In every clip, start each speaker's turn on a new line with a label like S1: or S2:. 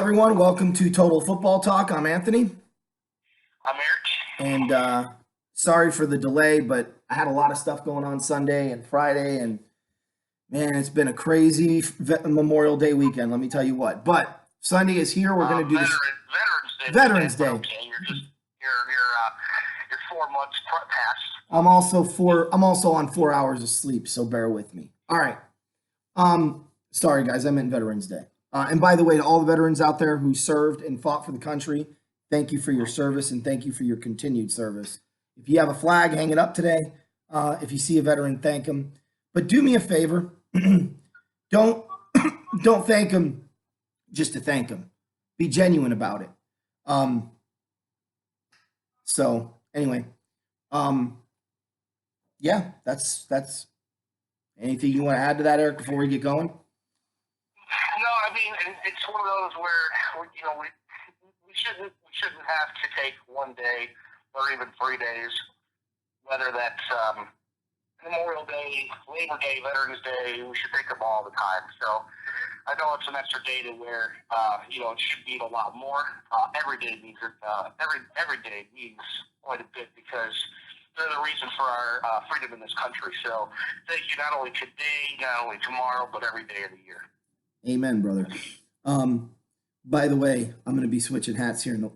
S1: everyone? Welcome to Total Football Talk. I'm Anthony,
S2: I'm Eric.
S1: and sorry for the delay, but I had a lot of stuff going on Sunday and Friday, and man, it's been a crazy Memorial Day weekend. Let me tell you what. But Sunday is here. We're going to do this
S2: Veterans Day.
S1: Veterans Day.
S2: Okay, you're 4 months past.
S1: I'm also on 4 hours of sleep, so bear with me. All right. Sorry guys, I meant Veterans Day. And by the way, to all the veterans out there who served and fought for the country, thank you for your service and thank you for your continued service. If you have a flag, hang it up today. If you see a veteran, thank them. But do me a favor, don't don't thank them just to thank them. Be genuine about it. So anyway, yeah, that's anything you want to add to that, Eric, before we get going?
S2: No, I mean it's one of those where we shouldn't have to take one day or even 3 days, whether that's Memorial Day, Labor Day, Veterans Day. We should take them all the time. So I know it's an extra day to where it should mean a lot more. Every day means every day means quite a bit because they're the reason for our freedom in this country. So thank you not only today, not only tomorrow, but every day of the year.
S1: Amen, brother. By the way, I'm going to be switching hats here in a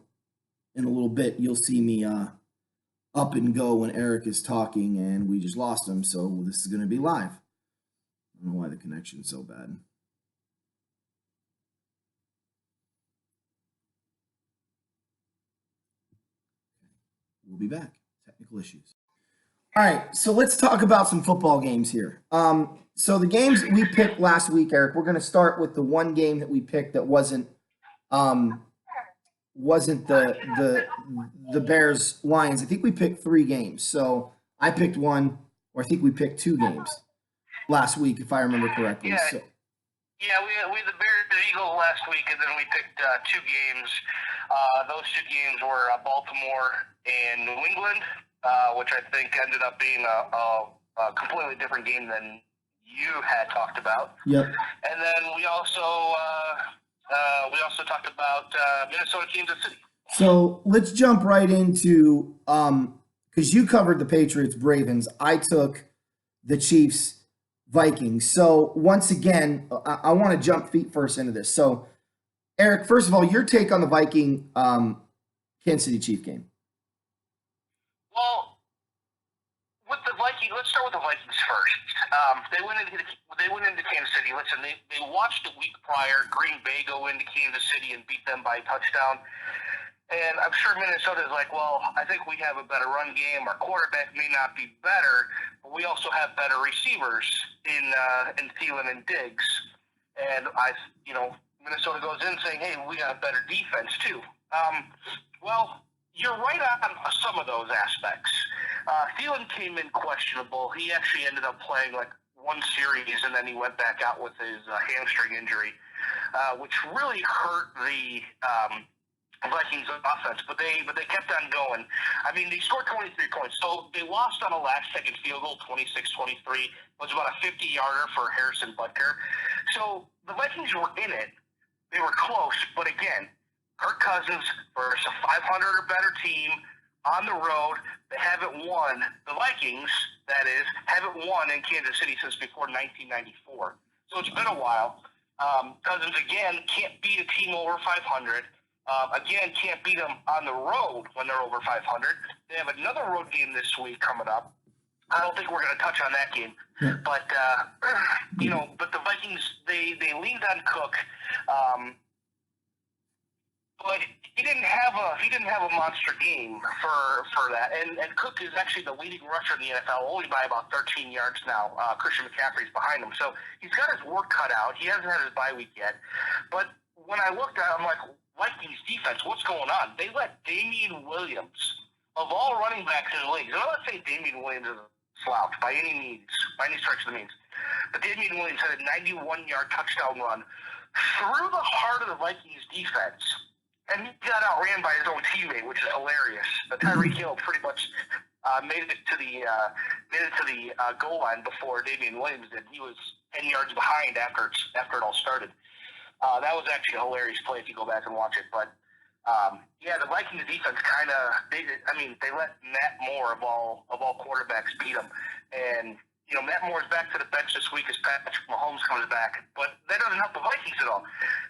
S1: little bit. You'll see me up and go when Eric is talking, and we just lost him, so this is going to be live. I don't know why the connection's so bad. We'll be back. Technical issues. All right, so let's talk about some football games here. So the games we picked last week, Eric, we're going to start with the one game that we picked that wasn't the Bears Lions. I think we picked 3 games. So I picked one, or I think we picked 2 games last week, if I remember correctly.
S2: Yeah,
S1: so,
S2: we had the Bears and Eagles last week, and then we picked 2 games. Those 2 games were Baltimore and New England, which I think ended up being a completely different game than you had talked about.
S1: Yep.
S2: And then we also talked about Minnesota, Kansas City.
S1: So let's jump right into because you covered the Patriots, Ravens. I took the Chiefs, Vikings. So once again, I want to jump feet first into this. So Eric, first of all, your take on the Viking Kansas City Chief game.
S2: Well, with the Vikings, let's start with the Vikings first. They went into Kansas City. Listen, they watched a week prior Green Bay go into Kansas City and beat them by a touchdown. And I'm sure Minnesota is like, well, I think we have a better run game. Our quarterback may not be better, but we also have better receivers in Thielen and Diggs. And Minnesota goes in saying, hey, we got a better defense too. Well, you're right on some of those aspects. Thielen came in questionable. He actually ended up playing like one series, and then he went back out with his hamstring injury, which really hurt the Vikings offense. But they kept on going. I mean, they scored 23 points. So they lost on a last-second field goal, 26-23. It was about a 50-yarder for Harrison Butker. So the Vikings were in it. They were close, but again, Kirk Cousins versus a 500 or better team on the road. They haven't won. The Vikings, that is, haven't won in Kansas City since before 1994. So it's been a while. Cousins, again, can't beat a team over 500. Again, can't beat them on the road when they're over 500. They have another road game this week coming up. I don't think we're going to touch on that game, but but the Vikings they leaned on Cook, but he didn't have a monster game for that. And Cook is actually the leading rusher in the NFL, only by about 13 yards now. Christian McCaffrey's behind him, so he's got his work cut out. He hasn't had his bye week yet, but when I looked at it, I'm like, Vikings defense, what's going on? They let Damian Williams, of all running backs in the league, and I'm not saying Damian Williams is a slouch by any stretch of the means, but Damian Williams had a 91-yard touchdown run through the heart of the Vikings defense, and he got outran by his own teammate, which is hilarious. Tyreek Hill pretty much made it to the goal line before Damian Williams did. He was 10 yards behind after it all started. That was actually a hilarious play if you go back and watch it. But yeah, the Vikings defense they let Matt Moore of all quarterbacks beat them. And Matt Moore's back to the bench this week as Patrick Mahomes comes back. But that doesn't help the Vikings at all.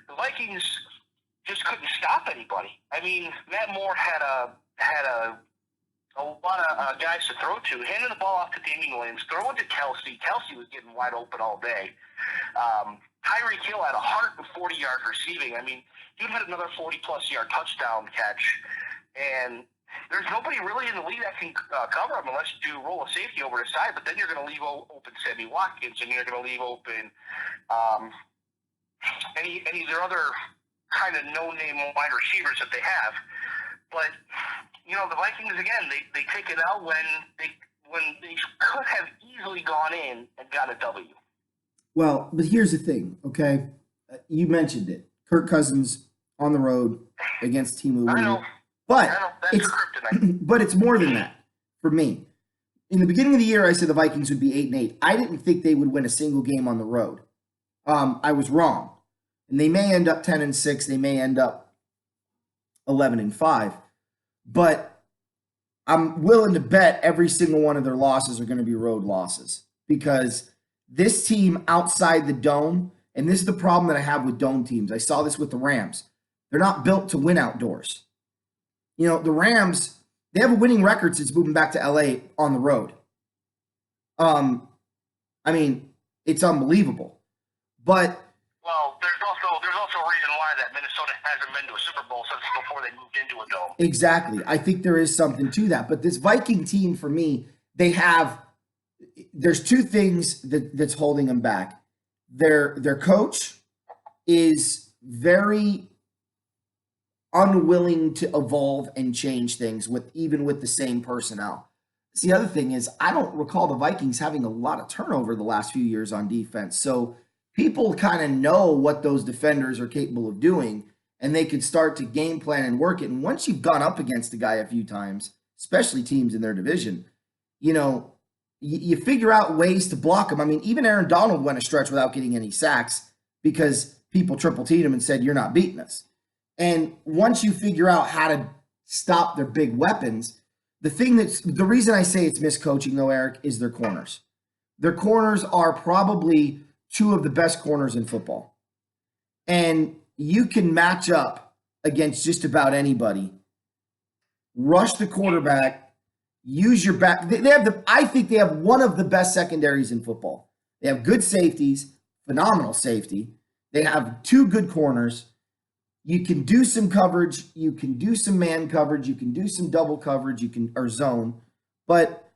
S2: The Vikings just couldn't stop anybody. I mean, Matt Moore had a lot of guys to throw to. Handing the ball off to Damian Williams, throwing to Kelsey. Kelsey was getting wide open all day. Tyreek Hill had 140 yards receiving. I mean, dude had another 40-plus yard touchdown catch. And there's nobody really in the league that can cover him unless you roll a safety over the side. But then you're going to leave open Sammy Watkins, and you're going to leave open any of their other kind of no-name wide receivers that they have. But the Vikings again, they take it out when they could have easily gone in and got a W.
S1: Well, but here's the thing, okay? You mentioned it. Kirk Cousins on the road against a team with a winning.
S2: I know.
S1: But
S2: That's your kryptonite.
S1: but it's more than that for me. In the beginning of the year, I said the Vikings would be 8-8. I didn't think they would win a single game on the road. I was wrong. And they may end up 10-6. They may end up 11-5. But I'm willing to bet every single one of their losses are going to be road losses because this team outside the dome, and this is the problem that I have with dome teams. I saw this with the Rams. They're not built to win outdoors. The Rams, they have a winning record since moving back to LA on the road. I mean, it's unbelievable. But
S2: well, there's also a reason why that Minnesota hasn't been to a Super Bowl since before they moved into a dome.
S1: Exactly. I think there is something to that. But this Viking team, for me, there's two things that's holding them back. Their coach is very unwilling to evolve and change things even with the same personnel. The other thing is I don't recall the Vikings having a lot of turnover the last few years on defense. So people kind of know what those defenders are capable of doing, and they could start to game plan and work it. And once you've gone up against a guy a few times, especially teams in their division, you figure out ways to block him. I mean, even Aaron Donald went a stretch without getting any sacks because people triple-teamed him and said, you're not beating us. And once you figure out how to stop their big weapons, the reason I say it's miscoaching, though, Eric, is their corners. Their corners are probably two of the best corners in football. And you can match up against just about anybody, rush the quarterback, use your back. I think they have one of the best secondaries in football. They have good safeties, phenomenal safety. They have two good corners. You can do some coverage. You can do some man coverage. You can do some double coverage. Or zone. But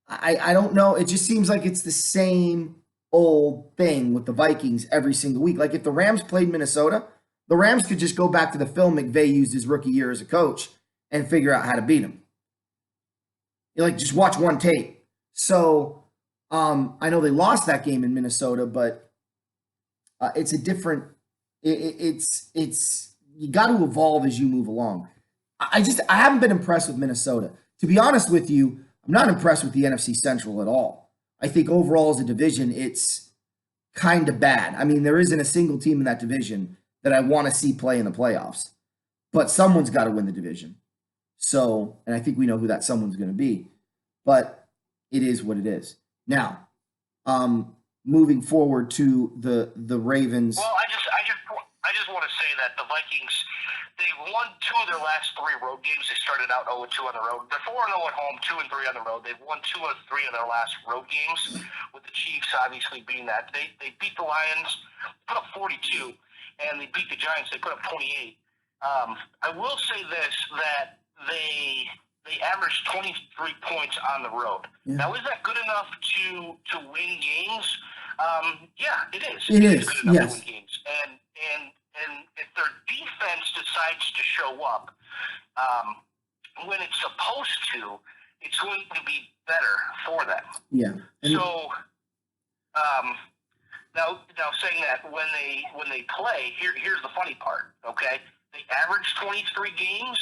S1: I don't know. It just seems like it's the same old thing with the Vikings every single week. Like if the Rams played Minnesota, the Rams could just go back to the film McVay used his rookie year as a coach and figure out how to beat him. Just watch one tape. So I know they lost that game in Minnesota, but it's a different. It's you got to evolve as you move along. I haven't been impressed with Minnesota. To be honest with you, I'm not impressed with the NFC Central at all. I think overall as a division, it's kind of bad. I mean, there isn't a single team in that division that I want to see play in the playoffs, but someone's got to win the division. So, and I think we know who that someone's going to be, but it is what it is. Now, moving forward to the Ravens.
S2: Well, I just want to say that the Vikings, they've won two of their last three road games. They started out 0-2 on the road. They're 4-0 at home, 2-3 on the road. They've won 2 of 3 of their last road games, with the Chiefs obviously being that. They beat the Lions, put up 42, and they beat the Giants. They put up 28. I will say this, that they averaged 23 points on the road. Yeah. Now, is that good enough to win games? Yeah, it is.
S1: It is
S2: good enough
S1: yes.
S2: to win games. And if their defense decides to show up when it's supposed to, it's going to be better for them.
S1: Yeah.
S2: So now saying that when they play, here's the funny part. Okay, they average 23 games.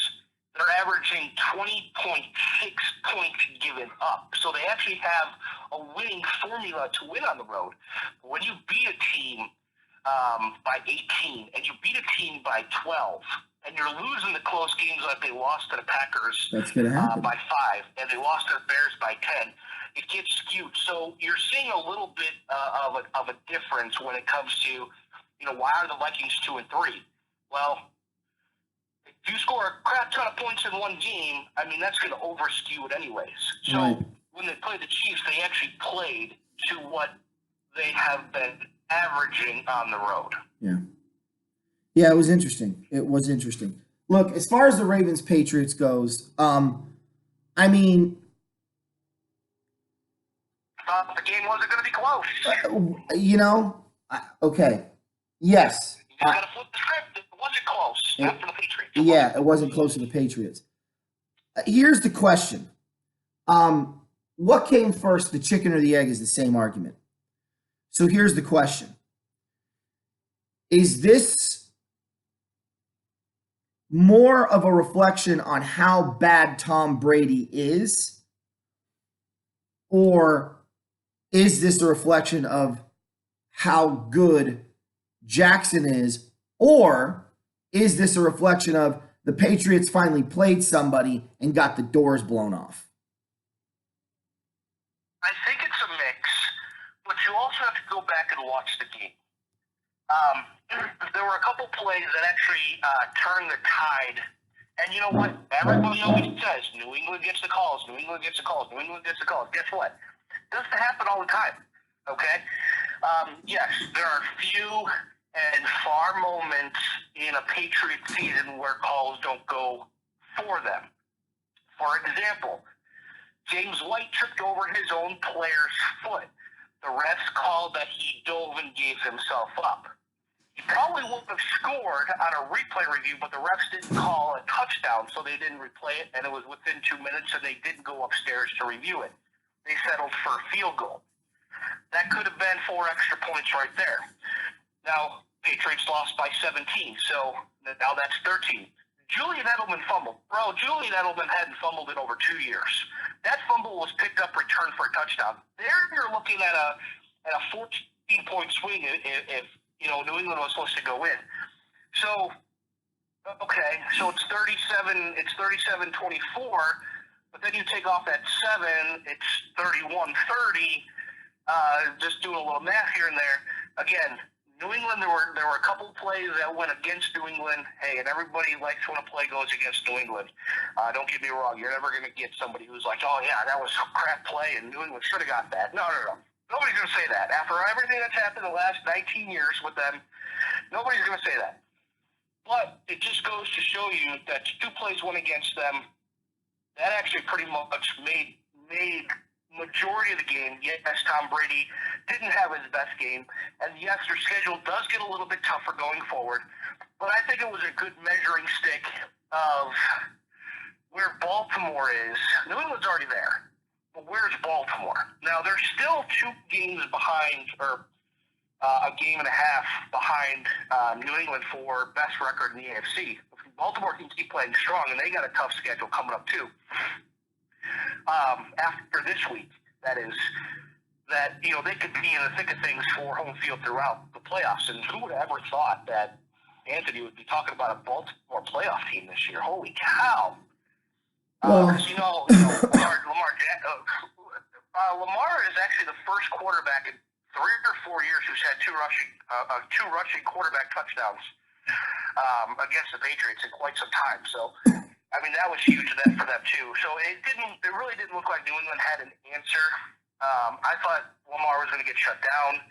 S2: They're averaging 20.6 points given up. So they actually have a winning formula to win on the road. When you beat a team by 18, and you beat a team by 12, and you're losing the close games like they lost to the Packers
S1: That's going to happen.
S2: by 5, and they lost to the Bears by 10, it gets skewed. So you're seeing a little bit of a difference when it comes to, why are the Vikings 2 and 3? Well, if you score a crap ton of points in one game, I mean, that's going to over skew it anyways. So
S1: Right.
S2: when they played the Chiefs, they actually played to what they have been averaging on the road.
S1: Yeah. Yeah, it was interesting. It was interesting. Look, as far as the Ravens Patriots goes, I mean,
S2: Thought the game wasn't going to be close.
S1: okay. Yes.
S2: You just got to flip the script. It wasn't close. Not for the Patriots.
S1: Yeah, it wasn't close to the Patriots. Here's the question. What came first, the chicken or the egg, is the same argument. So here's the question. Is this more of a reflection on how bad Tom Brady is? Or is this a reflection of how good Jackson is? Or is this a reflection of the Patriots finally played somebody and got the doors blown off?
S2: I think it's a mix, but you also have to go back and watch the game. There were a couple plays that actually turned the tide. And you know what? Everybody always says, New England gets the calls, New England gets the calls, New England gets the calls. Guess what? It doesn't happen all the time, okay? Yes, there are few and far moments in a Patriot season where calls don't go for them. For example, James White tripped over his own player's foot. The refs called that he dove and gave himself up. He probably would have scored on a replay review, but the refs didn't call a touchdown, so they didn't replay it, and it was within 2 minutes, and they didn't go upstairs to review it. They settled for a field goal. That could have been 4 extra points right there. Now, Patriots lost by 17, so now that's 13. Julian Edelman fumbled. Bro, Julian Edelman hadn't fumbled in over 2 years. That fumble was picked up, returned for a touchdown. There you're looking at a 14-point swing if New England was supposed to go in. So, okay, so it's 37-24, but then you take off that 7, it's 31-30. Just doing a little math here and there. Again, New England, there were a couple plays that went against New England. Hey, and everybody likes when a play goes against New England. Don't get me wrong. You're never going to get somebody who's like, oh, yeah, that was a crap play, and New England should have got that. No. Nobody's going to say that. After everything that's happened the last 19 years with them, nobody's going to say that. But it just goes to show you that 2 plays went against them. That actually pretty much made majority of the game. Yes, Tom Brady didn't have his best game, and yes, their schedule does get a little bit tougher going forward, but I think it was a good measuring stick of where Baltimore is. New England's already there, but where's Baltimore? Now, they're still 2 games behind, or a game and a half behind New England for best record in the AFC. Baltimore can keep playing strong, and they got a tough schedule coming up, too. After this week, that is, that they could be in the thick of things for home field throughout the playoffs. And who would have ever thought that Anthony would be talking about a Baltimore playoff team this year? Holy cow! Lamar is actually the first quarterback in 3 or 4 years who's had two rushing quarterback touchdowns against the Patriots in quite some time. So. I mean, that was huge for them, too. So it really didn't look like New England had an answer. I thought Lamar was going to get shut down.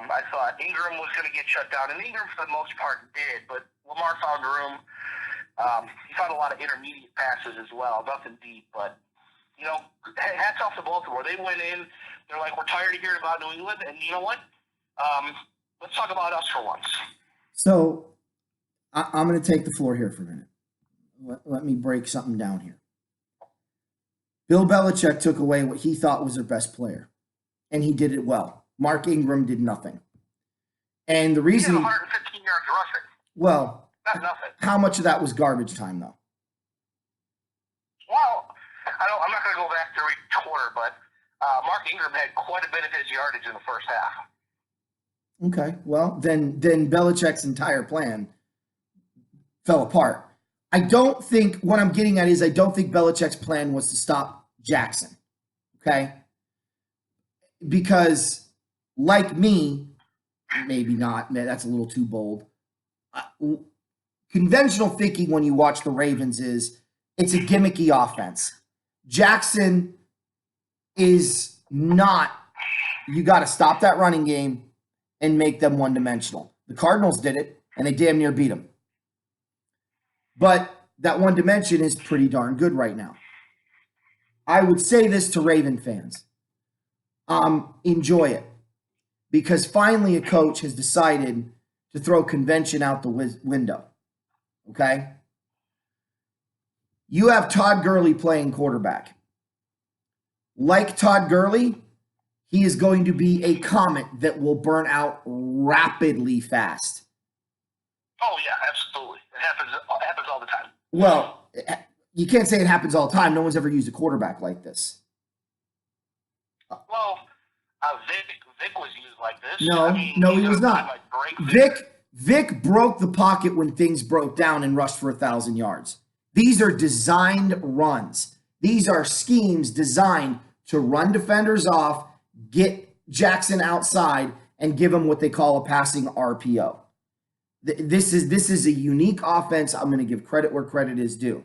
S2: I thought Ingram was going to get shut down, and Ingram, for the most part, did. But Lamar found room. He found a lot of intermediate passes as well. Nothing deep, but, hats off to Baltimore. They went in. They're like, we're tired of hearing about New England, and you know what? Let's talk about us for once.
S1: So I'm going to take the floor here for a minute. Let me break something down here. Bill Belichick took away what he thought was their best player, and he did it well. Mark Ingram did nothing. And the reason...
S2: He had 115 yards rushing.
S1: Well,
S2: that's nothing.
S1: How much of that was garbage time, though?
S2: Well, I'm not going to go back to each quarter, but Mark Ingram had quite a bit of his yardage in the first half.
S1: Okay, well, then Belichick's entire plan fell apart. I don't think what I'm getting at is I don't think Belichick's plan was to stop Jackson. Okay, because like me, maybe not. Man, that's a little too bold. Uh, Conventional thinking when you watch the Ravens is it's a gimmicky offense. Jackson is not. You got to stop that running game and make them one dimensional. The Cardinals did it, and they damn near beat them. But that one dimension is pretty darn good right now. I would say this to Raven fans. Enjoy it. Because finally a coach has decided to throw convention out the window. Okay? You have Todd Gurley playing quarterback. Like Todd Gurley, he is going to be a comet that will burn out rapidly fast.
S2: Oh yeah, absolutely. It happens all the time.
S1: Well, you can't say it happens all the time. No one's ever used a quarterback like this.
S2: Well, Vic was used like this.
S1: No, no, he was not. Vic broke the pocket when things broke down and rushed for 1,000 yards. These are designed runs. These are schemes designed to run defenders off, get Jackson outside, and give him what they call a passing RPO. This is a unique offense. I'm going to give credit where credit is due.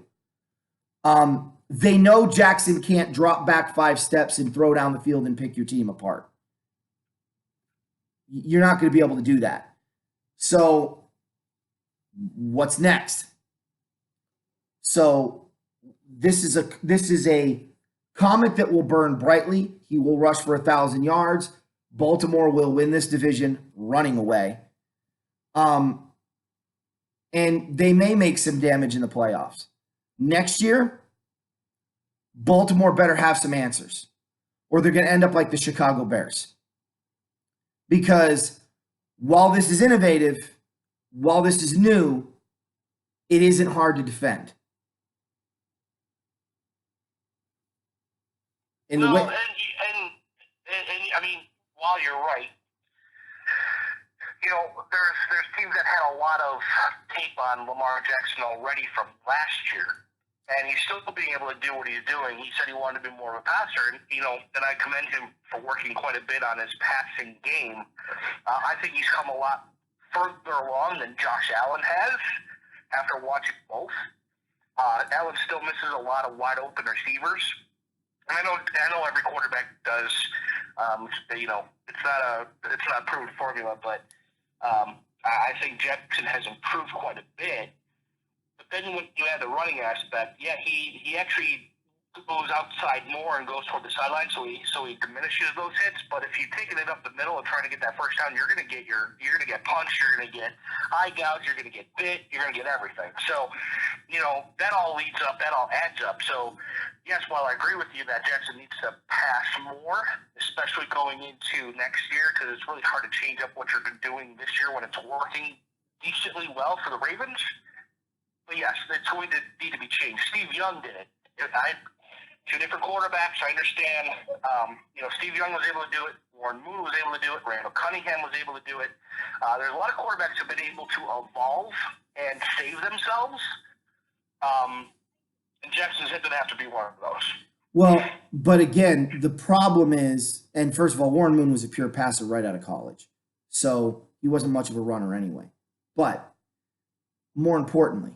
S1: They know Jackson can't drop back 5 steps and throw down the field and pick your team apart. You're not going to be able to do that. So what's next? So this is a comet that will burn brightly. He will rush for 1,000 yards. Baltimore will win this division running away. And they may make some damage in the playoffs. Next year, Baltimore better have some answers, or they're going to end up like the Chicago Bears. Because while this is innovative, while this is new, it isn't hard to defend.
S2: And I mean, while you're right, there's teams that had a lot of tape on Lamar Jackson already from last year, and he's still being able to do what he's doing. He said he wanted to be more of a passer, and and I commend him for working quite a bit on his passing game. I think he's come a lot further along than Josh Allen has after watching both. Allen still misses a lot of wide open receivers. And I know every quarterback does. It's not a proven formula, but I think Jackson has improved quite a bit. But then when you add the running aspect, yeah, he actually goes outside more and goes toward the sideline, so he diminishes those hits. But if you're taking it up the middle and trying to get that first down, you're gonna get punched, you're gonna get eye gouge, you're gonna get bit, you're gonna get everything. So, that all leads up, that all adds up. So yes, while I agree with you that Jackson needs to pass more, especially going into next year, because it's really hard to change up what you're doing this year when it's working decently well for the Ravens. But yes, it's going to need to be changed. Steve Young did it. Two different quarterbacks, I understand. Steve Young was able to do it. Warren Moon was able to do it. Randall Cunningham was able to do it. There's a lot of quarterbacks who have been able to evolve and save themselves. And Jackson's going to have to be one of those.
S1: Well, but again, the problem is, and first of all, Warren Moon was a pure passer right out of college. So he wasn't much of a runner anyway. But more importantly,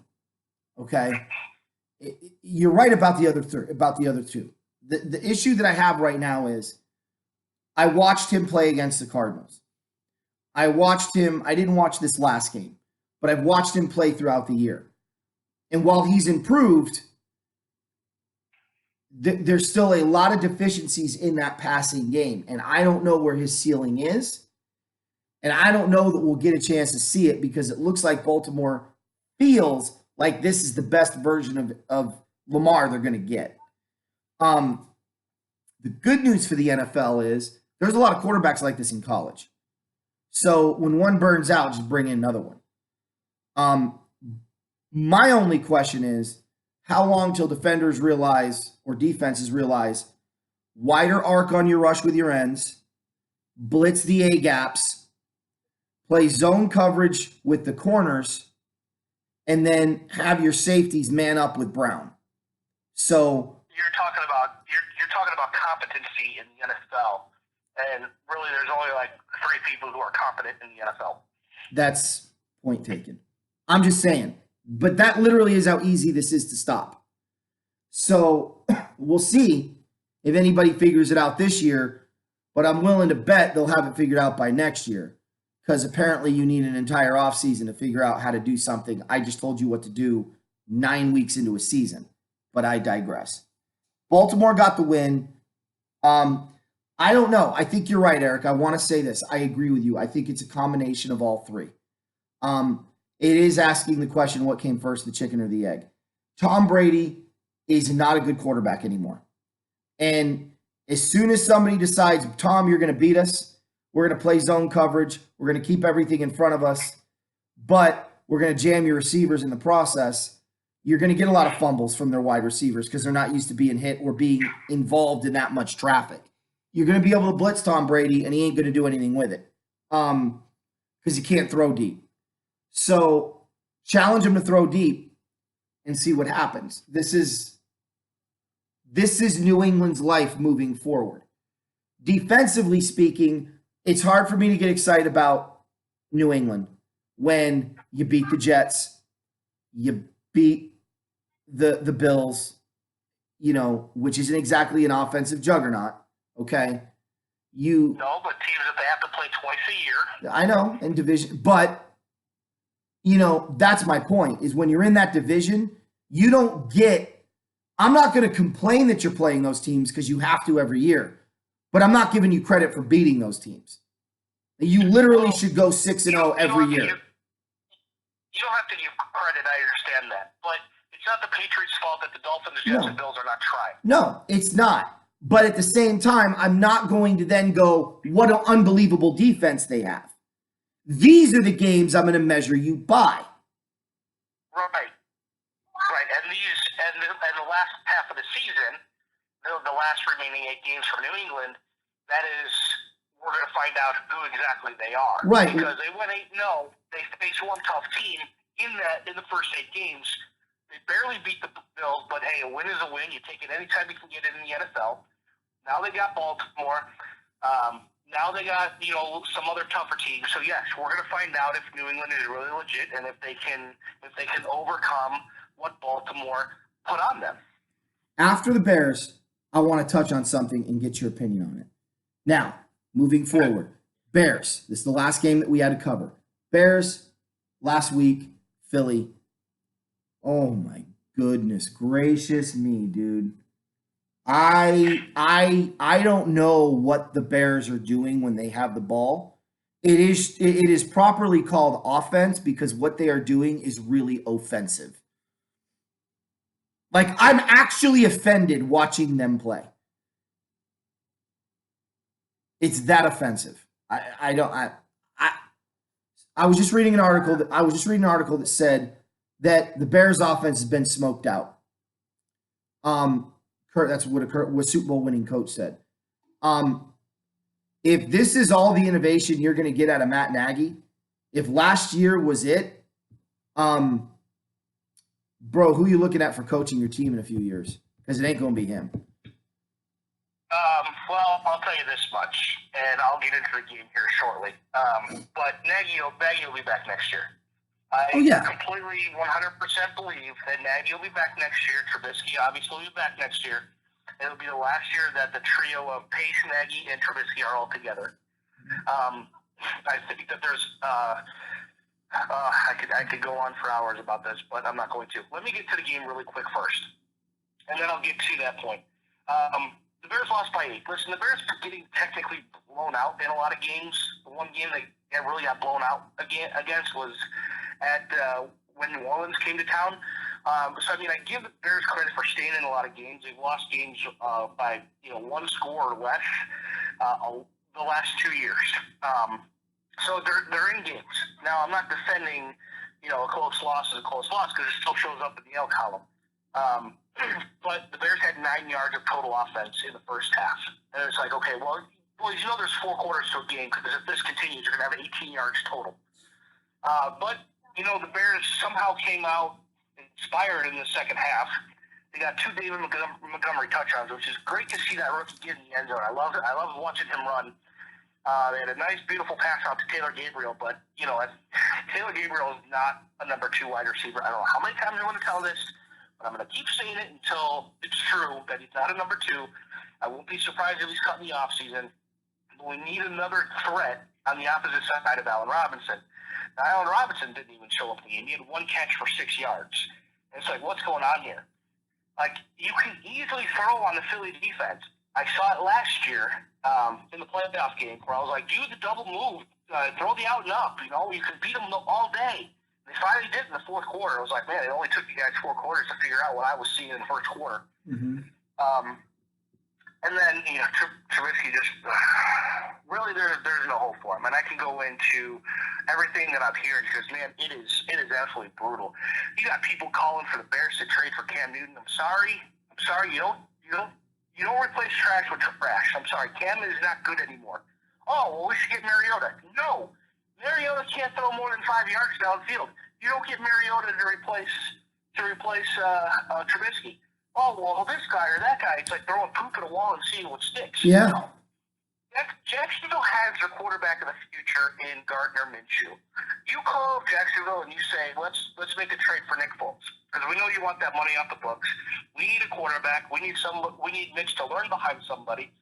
S1: okay, you're right about the other two. The issue that I have right now is I watched him play against the Cardinals. I didn't watch this last game, but I've watched him play throughout the year. And while he's improved, there's still a lot of deficiencies in that passing game. And I don't know where his ceiling is. And I don't know that we'll get a chance to see it because it looks like Baltimore feels like this is the best version of Lamar they're going to get. The good news for the NFL is there's a lot of quarterbacks like this in college. So when one burns out, just bring in another one. My only question is how long till defenders realize or defenses realize wider arc on your rush with your ends, blitz the A gaps, play zone coverage with the corners, and then have your safeties man up with Brown. So
S2: you're talking about competency in the NFL, and really, there's only like 3 people who are competent in the NFL.
S1: that's point taken. I'm just saying, but that literally is how easy this is to stop. So we'll see if anybody figures it out this year, but I'm willing to bet they'll have it figured out by next year, because apparently you need an entire offseason to figure out how to do something. I just told you what to do 9 weeks into a season, but I digress. Baltimore got the win. I don't know. I think you're right, Eric. I want to say this. I agree with you. I think it's a combination of all three. It is asking the question, what came first, the chicken or the egg? Tom Brady is not a good quarterback anymore. And as soon as somebody decides, Tom, you're going to beat us, we're going to play zone coverage, we're going to keep everything in front of us, but we're going to jam your receivers in the process, you're going to get a lot of fumbles from their wide receivers because they're not used to being hit or being involved in that much traffic. You're going to be able to blitz Tom Brady, and he ain't going to do anything with it because he can't throw deep. So challenge him to throw deep and see what happens. This is New England's life moving forward. Defensively speaking, it's hard for me to get excited about New England when you beat the Jets, you beat the Bills, which isn't exactly an offensive juggernaut. Okay.
S2: No, but teams that they have to play twice a year.
S1: I know, in division, but that's my point, is when you're in that division, you don't get, I'm not going to complain that you're playing those teams because you have to every year, but I'm not giving you credit for beating those teams. You literally should go 6-0 every year.
S2: You don't have to give credit, I understand that, but it's not the Patriots' fault that the Dolphins, Jets, and Bills are not trying.
S1: No, it's not. But at the same time, I'm not going to then go, what an unbelievable defense they have. These are the games I'm going to measure you by.
S2: Right. And the last half of the season, the last remaining 8 games for New England, that is, we're going to find out who exactly they are.
S1: Right.
S2: Because they went 8-0, they faced one tough team in the first 8 games. They barely beat the Bills, but hey, a win is a win. You take it anytime you can get it in the NFL. Now they got Baltimore. Now they got, some other tougher teams. So yes, we're going to find out if New England is really legit and if they can overcome what Baltimore put on them.
S1: After the Bears, I want to touch on something and get your opinion on it. Now, moving forward, Bears. This is the last game that we had to cover. Bears, last week, Philly. Oh my goodness gracious me, dude. I don't know what the Bears are doing when they have the ball. It is properly called offense because what they are doing is really offensive. Like, I'm actually offended watching them play. It's that offensive. I was just reading an article that said that the Bears offense has been smoked out. That's what Super Bowl winning coach said. If this is all the innovation you're going to get out of Matt Nagy, if last year was it, bro, who you looking at for coaching your team in a few years? Because it ain't going to be him.
S2: Well, I'll tell you this much, and I'll get into the game here shortly. But Nagy will be back next year. I completely 100% believe that Nagy will be back next year. Trubisky obviously will be back next year. It'll be the last year that the trio of Pace, Nagy, and Trubisky are all together. I think that there's I could go on for hours about this, but I'm not going to. Let me get to the game really quick first, and then I'll get to that point. The Bears lost by 8. Listen, the Bears are getting technically blown out in a lot of games. The one game they really got blown out against was at when New Orleans came to town. So, I give the Bears credit for staying in a lot of games. They've lost games by, 1 score or less the last 2 years. So they're in games. Now, I'm not defending, a close loss is a close loss because it still shows up in the L column. But the Bears had 9 yards of total offense in the first half. And it's like, okay, well, boys, you know there's 4 quarters to a game because if this continues, you're going to have 18 yards total. But, you know, the Bears somehow came out inspired in the second half. They got 2 David Montgomery touchdowns, which is great to see that rookie get in the end zone. I love watching him run. They had a nice, beautiful pass out to Taylor Gabriel, but, you know, Taylor Gabriel is not a number 2 wide receiver. I don't know how many times I want to tell this, but I'm going to keep saying it until it's true that he's not a number 2. I won't be surprised if he's cut in the offseason. But we need another threat on the opposite side of Allen Robinson. Now, Allen Robinson didn't even show up in the game. He had 1 catch for 6 yards. And it's like, what's going on here? Like, you can easily throw on the Philly defense. I saw it last year in the playoff game where I was like, do the double move, throw the out and up. You know, you can beat them all day. They finally did in the fourth quarter. I was like, man, it only took you guys 4 quarters to figure out what I was seeing in the first quarter.
S1: Mm-hmm.
S2: And then, you know, Trubisky just really there's no hope for him. And I can go into everything that I'm hearing because, man, it is absolutely brutal. You got people calling for the Bears to trade for Cam Newton. I'm sorry. You don't replace trash with trash. I'm sorry. Cam is not good anymore. Oh, well, we should get Mariota. No. Mariota can't throw more than 5 yards downfield. You don't get Mariota to replace Trubisky. Oh, well, this guy or that guy, it's like throwing poop at a wall and seeing what sticks.
S1: Yeah.
S2: No. Jacksonville has their quarterback of the future in Gardner Minshew. You call Jacksonville and you say, let's make a trade for Nick Foles. Because we know you want that money off the books. We need a quarterback. We need Mitch to learn behind somebody.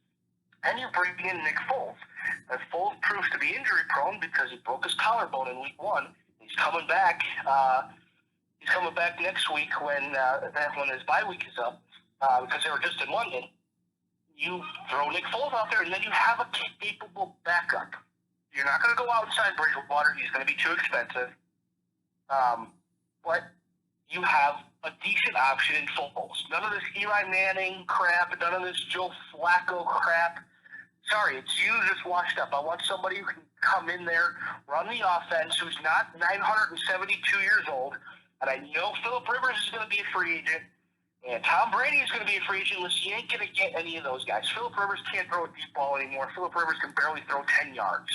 S2: And you bring in Nick Foles. And Foles proves to be injury prone because he broke his collarbone in week 1. He's coming back. He's coming back next week when his bye week is up because they were just in London. You throw Nick Foles out there, and then you have a capable backup. You're not going to go outside Bridgewater. He's going to be too expensive. But you have a decent option in Foles. None of this Eli Manning crap, none of this Joe Flacco crap. Sorry, it's you just washed up. I want somebody who can come in there, run the offense, who's not 972 years old. And I know Phillip Rivers is going to be a free agent, and Tom Brady is going to be a free agent unless you ain't going to get any of those guys. Phillip Rivers can't throw a deep ball anymore. Phillip Rivers can barely throw 10 yards.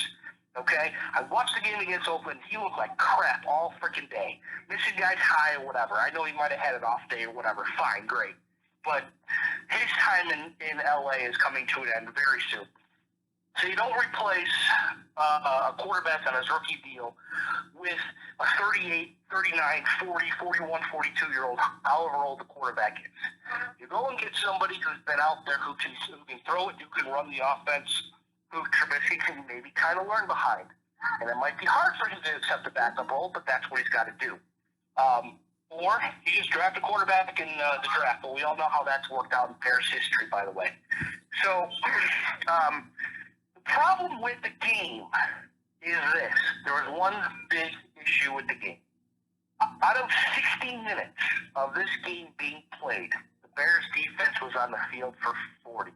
S2: Okay? I watched the game against Oakland. He looked like crap all freaking day. Missing guys high or whatever. I know he might have had an off day or whatever. Fine, great. But his time in LA is coming to an end very soon. So you don't replace a quarterback on his rookie deal with a 38, 39, 40, 41, 42-year-old, however old the quarterback is. You go and get somebody who's been out there who can throw it, who can run the offense, who Trubisky can maybe kind of learn behind. And it might be hard for him to accept the backup role, but that's what he's got to do. Or you just draft a quarterback in the draft, but we all know how that's worked out in Bears history, by the way. So, the problem with the game is this. There was one big issue with the game. Out of 60 minutes of this game being played, the Bears defense was on the field for 40.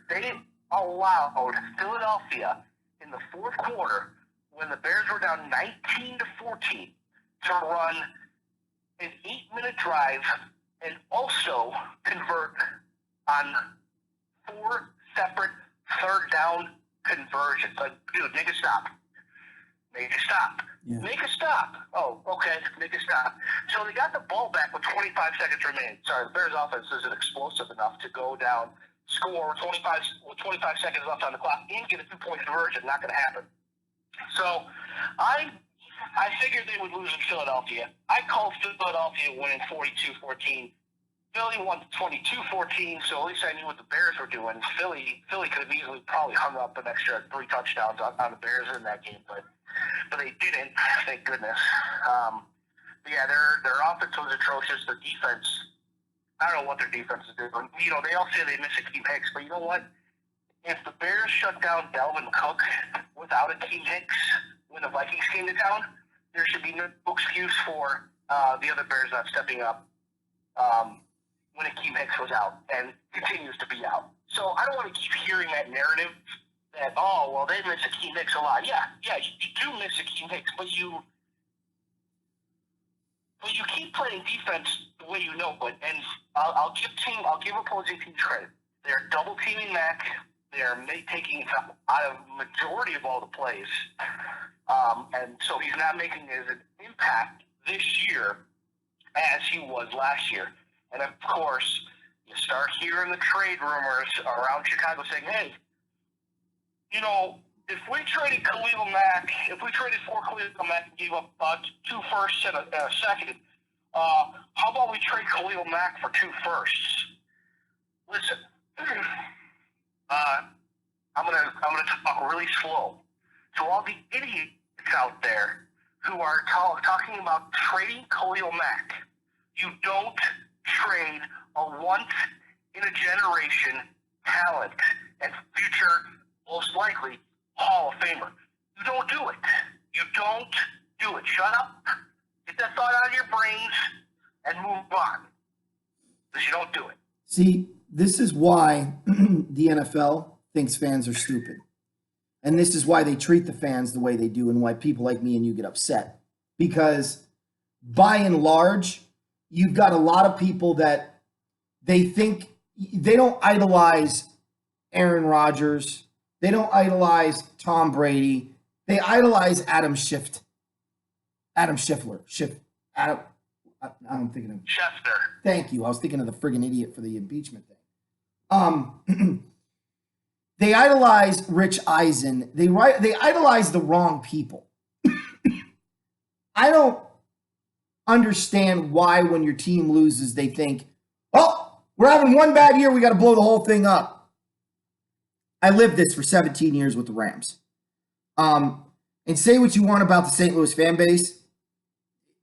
S2: They allowed Philadelphia in the fourth quarter, when the Bears were down 19-14, to run an 8-minute drive and also convert on 4 separate third down conversions. Like, dude, make a stop. Make a stop.
S1: Yeah.
S2: Make a stop. Oh, okay, make a stop. So they got the ball back with 25 seconds remaining. Sorry, the Bears offense isn't explosive enough to go down, score with 25 seconds left on the clock, and get a 2-point conversion. Not going to happen. So I figured they would lose in Philadelphia. I called Philadelphia winning 42-14. Philly won 22-14, so at least I knew what the Bears were doing. Philly could have easily probably hung up an extra 3 touchdowns on the Bears in that game, but they didn't, thank goodness. But yeah, their offense was atrocious. Their defense, I don't know what their defense is doing. You know, they all say they miss Akeem Hicks, but you know what? If the Bears shut down Dalvin Cook without Akeem Hicks when the Vikings came to town, there should be no excuse for the other Bears not stepping up when Akeem Hicks was out and continues to be out. So I don't want to keep hearing that narrative that, oh, well, they miss Akeem Hicks a lot. Yeah, you do miss Akeem Hicks, but you keep playing defense the way you know it. And I'll give opposing teams credit. They're double teaming Mac They are taking him out of majority of all the plays, and so he's not making as an impact this year as he was last year. And of course, you start hearing the trade rumors around Chicago saying, "Hey, you know, if we traded Khalil Mack, if we traded for Khalil Mack and gave up 2 firsts and a second, how about we trade Khalil Mack for 2 firsts?" Listen, I'm gonna talk really slow to all the idiots out there who are talking about trading Khalil Mack. You don't trade a once in a generation talent and future, most likely, Hall of Famer. You don't do it. You don't do it. Shut up. Get that thought out of your brains and move on. Because you don't do it.
S1: See, this is why the NFL thinks fans are stupid. And this is why they treat the fans the way they do and why people like me and you get upset. Because by and large, you've got a lot of people that they think they don't idolize Aaron Rodgers. They don't idolize Tom Brady. They idolize Adam Schiff. I'm thinking of
S2: Schefter.
S1: Thank you. I was thinking of the friggin' idiot for the impeachment thing. They idolize Rich Eisen. They idolize the wrong people. I don't understand why when your team loses, they think, oh, we're having one bad year, we got to blow the whole thing up. I lived this for 17 years with the Rams. And say what you want about the St. Louis fan base.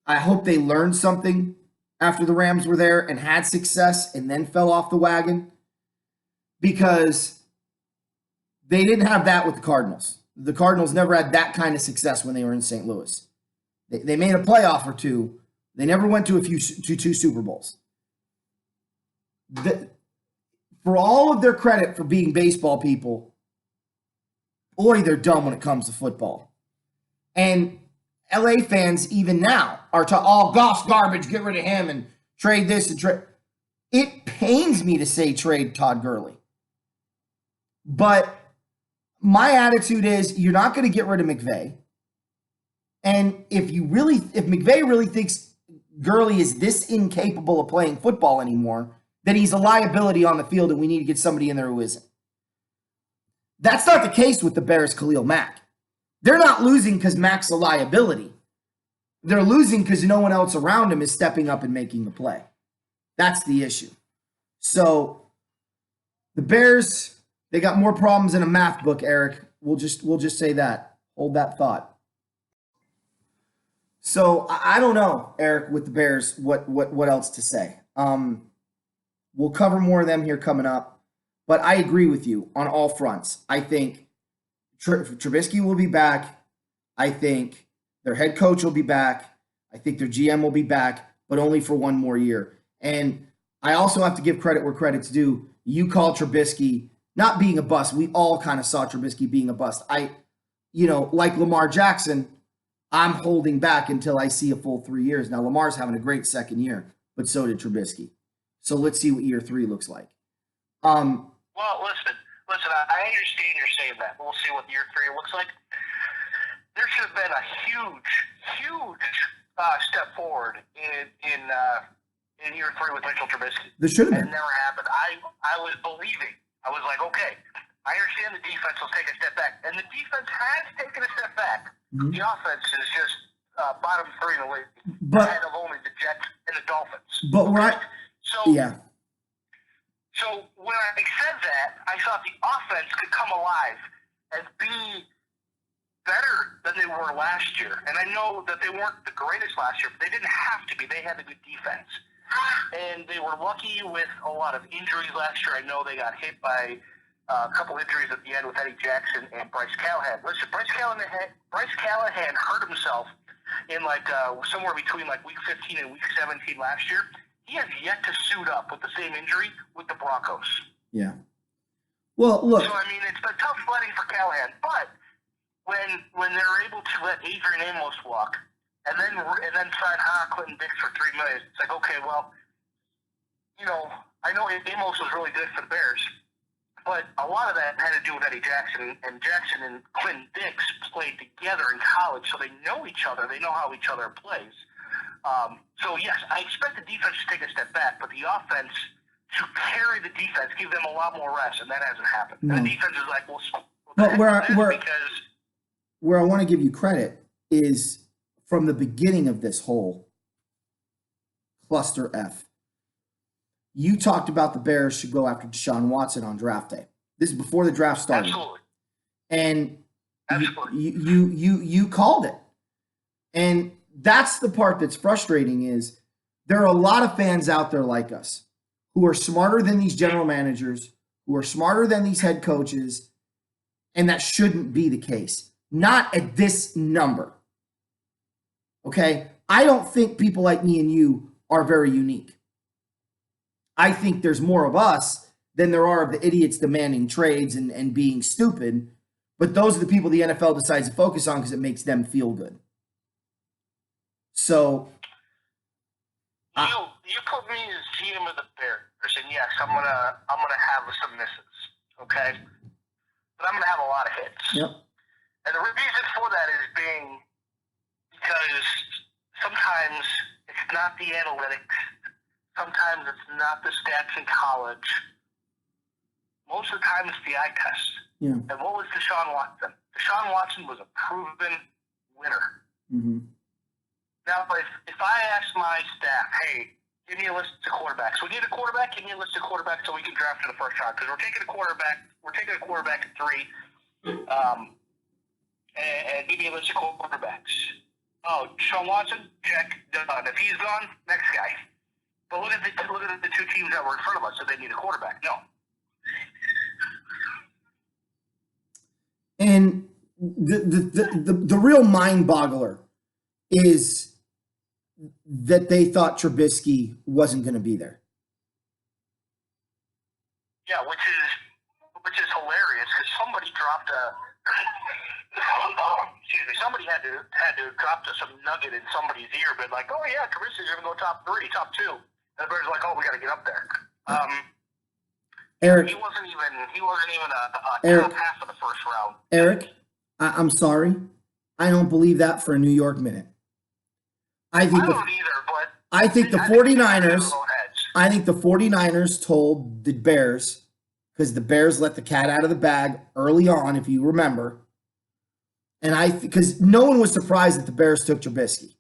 S1: I hope they learned something after the Rams were there and had success and then fell off the wagon, because they didn't have that with the Cardinals. The Cardinals never had that kind of success when they were in St. Louis. They made a playoff or two. They never went to two Super Bowls. For all of their credit for being baseball people, boy, they're dumb when it comes to football. And LA fans, even now, are Goss garbage, get rid of him and trade this and trade. It pains me to say trade Todd Gurley. But my attitude is you're not going to get rid of McVay. And if McVay really thinks Gurley is this incapable of playing football anymore, then he's a liability on the field and we need to get somebody in there who isn't. That's not the case with the Bears' Khalil Mack. They're not losing because Mack's a liability. They're losing because no one else around him is stepping up and making the play. That's the issue. So the Bears, they got more problems in a math book, Eric. We'll just say that. Hold that thought. So I don't know, Eric, with the Bears, what else to say. We'll cover more of them here coming up. But I agree with you on all fronts. I think Trubisky will be back. I think their head coach will be back. I think their GM will be back, but only for one more year. And I also have to give credit where credit's due. You called Trubisky not being a bust. We all kind of saw Trubisky being a bust. Like Lamar Jackson, I'm holding back until I see a full 3 years. Now, Lamar's having a great second year, but so did Trubisky. So let's see what year 3 looks like.
S2: Well, listen. I understand you're saying that. We'll see what year 3 looks like. There should have been a huge step forward in year 3 with Mitchell Trubisky.
S1: There should have been.
S2: It never happened. I was believing. I was like, okay, I understand the defense will take a step back, and the defense has taken a step back. Mm-hmm. The offense is just bottom 3 in the league, ahead of only the Jets and the Dolphins.
S1: But right.
S2: So when I said that, I thought the offense could come alive and be better than they were last year. And I know that they weren't the greatest last year, but they didn't have to be. They had a good defense. And they were lucky with a lot of injuries last year. I know they got hit by a couple injuries at the end with Eddie Jackson and Bryce Callahan. Listen, Bryce Callahan hurt himself in somewhere between week 15 and week 17 last year. He has yet to suit up with the same injury with the Broncos.
S1: Yeah. Well, look.
S2: So, it's been tough sledding for Callahan. But when they're able to let Adrian Amos walk and then sign Clinton Dix for $3 million, it's like, okay, well, I know Amos was really good for the Bears, But a lot of that had to do with Eddie Jackson, and Jackson and Clinton Dix played together in college, so they know each other. They know how each other plays. So, yes, I expect the defense to take a step back, but the offense to carry the defense, give them a lot more rest, and that hasn't happened.
S1: No.
S2: And the defense is like, well,
S1: but
S2: because
S1: where I want to give you credit is from the beginning of this whole cluster F. You talked about the Bears should go after Deshaun Watson on draft day. This is before the draft started.
S2: Absolutely.
S1: And
S2: Absolutely.
S1: you called it. And that's the part that's frustrating is there are a lot of fans out there like us who are smarter than these general managers, who are smarter than these head coaches, and that shouldn't be the case. Not at this number. Okay? I don't think people like me and you are very unique. I think there's more of us than there are of the idiots demanding trades and being stupid. But those are the people the NFL decides to focus on because it makes them feel good. So
S2: you put me as GM of the Bears, and yes, I'm gonna have some misses, okay? But I'm gonna have a lot of hits.
S1: Yep.
S2: And the reason for that is because sometimes it's not the analytics. Sometimes it's not the stats in college. Most of the time it's the eye test.
S1: Yeah.
S2: And what was Deshaun Watson? Deshaun Watson was a proven winner.
S1: Mm-hmm.
S2: Now, if I ask my staff, hey, give me a list of quarterbacks. We need a quarterback. Give me a list of quarterbacks so we can draft in the first round because we're taking a quarterback. We're taking a quarterback at 3. And give me a list of quarterbacks. Oh, Deshaun Watson, check, done. If he's gone, next guy. But look at the two teams that were in front of us. So they need a quarterback. No.
S1: And the real mind boggler is that they thought Trubisky wasn't going to be there.
S2: Yeah, which is hilarious because somebody dropped somebody had to drop some nugget in somebody's ear, but like, oh yeah, Trubisky's going to go top 3, top 2. And the Bears like, oh, we got to get up there.
S1: Eric,
S2: he wasn't even a
S1: Eric,
S2: top half of the first round.
S1: Eric, I'm sorry, I don't believe that for a New York minute. I don't either, but I think the 49ers. I think the 49ers told the Bears, because the Bears let the cat out of the bag early on, if you remember. And because no one was surprised that the Bears took Trubisky.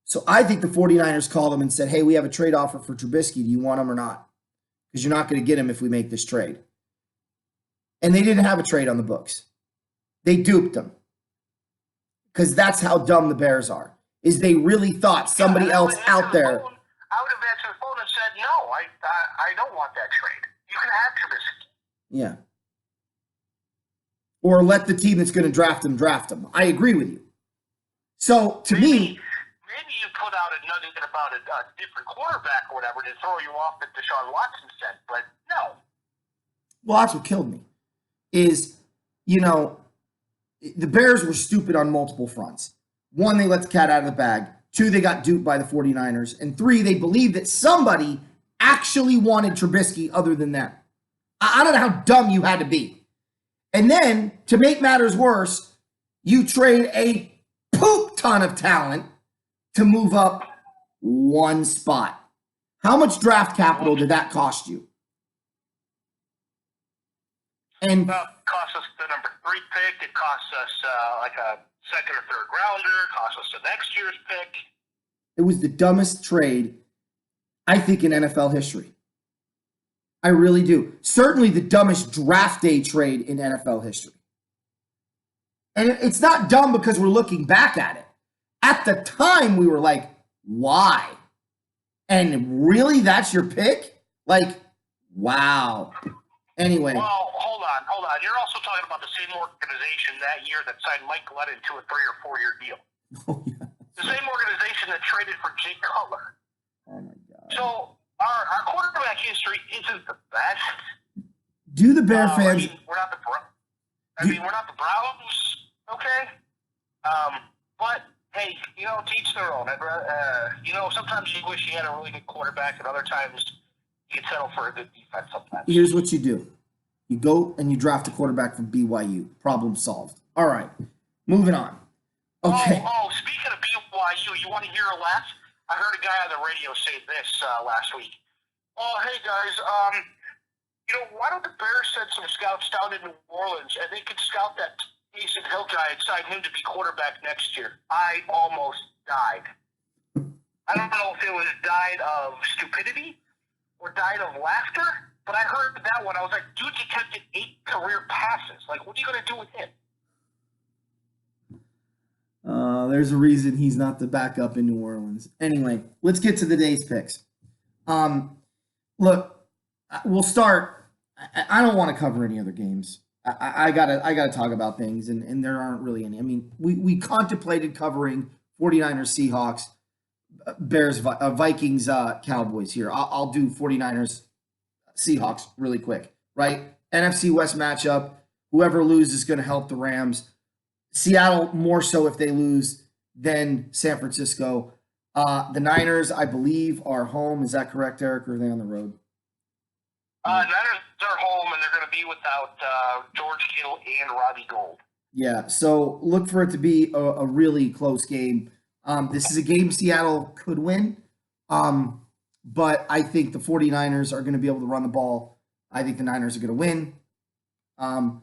S1: So I think the 49ers called them and said, hey, we have a trade offer for Trubisky. Do you want him or not? Because you're not going to get him if we make this trade. And they didn't have a trade on the books. They duped them. Because that's how dumb the Bears are. Is they really thought somebody else out there.
S2: I would have answered the phone and said, no, I don't want that trade. You can have Trubisky.
S1: Yeah. Or let the team that's going to draft him. I agree with you. So, to me...
S2: Maybe you put out a nugget about a different quarterback or whatever to throw you off that Deshaun Watson said, but no.
S1: Well, that's what killed me. Is, the Bears were stupid on multiple fronts. 1, they let the cat out of the bag. 2, they got duped by the 49ers. And 3, they believed that somebody actually wanted Trubisky other than them. I don't know how dumb you had to be. And then, to make matters worse, you trade a poop ton of talent to move up 1 spot. How much draft capital did that cost you? And
S2: well, it cost us the number 3 pick. It cost us like a 2nd or 3rd rounder. It cost us the next year's pick.
S1: It was the dumbest trade, I think, in NFL history. I really do. Certainly the dumbest draft day trade in NFL history. And it's not dumb because we're looking back at it. At the time, we were like, why? And really, that's your pick? Like, wow. Anyway.
S2: Well, hold on. You're also talking about the same organization that year that signed Mike Glennon to a 3 or 4 year deal.
S1: Oh, yeah.
S2: The same organization that traded for Jay Cutler.
S1: Oh, my God.
S2: So, our quarterback history isn't the best.
S1: Do the Bear fans...
S2: we're not the Browns, okay? But, hey, to each their own. Sometimes you wish you had a really good quarterback, and other times can settle for a good defense sometimes.
S1: Here's what you do. You go and you draft a quarterback from BYU. Problem solved. All right. Moving on. Okay.
S2: Speaking of BYU, you want to hear a laugh? I heard a guy on the radio say this last week. Oh, hey guys, why don't the Bears send some scouts down to New Orleans and they could scout that Taysom Hill guy and sign him to be quarterback next year? I almost died. I don't know if it was died of stupidity or died of laughter, but I heard that one. I was like, dude's attempted 8 career passes. Like, what are you going to do with him?
S1: There's a reason he's not the backup in New Orleans. Anyway, let's get to the day's picks. Look, we'll start. I don't want to cover any other games. I gotta talk about things, and there aren't really any. I mean, we contemplated covering 49ers, Seahawks, Bears, Vikings, Cowboys here. I'll do 49ers, Seahawks really quick, right? NFC West matchup. Whoever loses is going to help the Rams. Seattle more so if they lose than San Francisco. The Niners, I believe, are home. Is that correct, Eric, or are they on the road?
S2: Niners are home, and they're going to be without George Kittle and Robbie Gould.
S1: Yeah, so look for it to be a really close game. This is a game Seattle could win, but I think the 49ers are going to be able to run the ball. I think the Niners are going to win.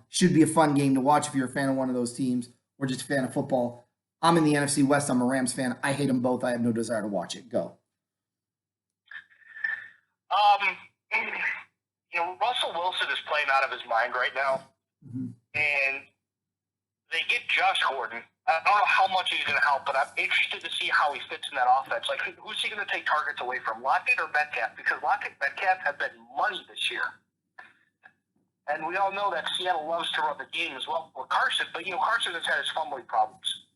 S1: Should be a fun game to watch if you're a fan of one of those teams or just a fan of football. I'm in the NFC West. I'm a Rams fan. I hate them both. I have no desire to watch it. Go.
S2: Russell Wilson is playing out of his mind right now, and they get Josh Gordon. I don't know how much he's going to help, but I'm interested to see how he fits in that offense. Like, who's he going to take targets away from, Lockett or Metcalf? Because Lockett and Metcalf have been money this year. And we all know that Seattle loves to run the game as well with Carson, but, Carson has had his fumbling problems.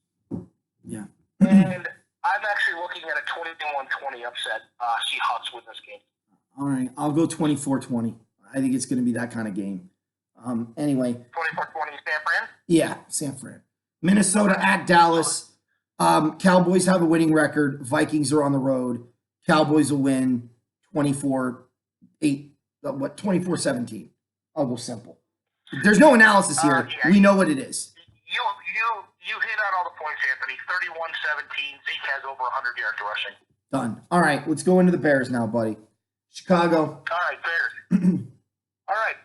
S1: Yeah.
S2: And I'm actually looking at a 21-20 upset. Seahawks win this game.
S1: All right. I'll go 24-20. I think it's going to be that kind of game. Anyway.
S2: 24-20 San Fran?
S1: Yeah, San Fran. Minnesota at Dallas. Cowboys have a winning record. Vikings are on the road. Cowboys will win 24-17. I'll go simple. There's no analysis here.
S2: Yeah.
S1: We know what it is.
S2: You hit on all the points, Anthony. 31-17. Zeke has over 100 yards rushing.
S1: Done. All right, let's go into the Bears now, buddy. Chicago.
S2: All right, Bears. All right.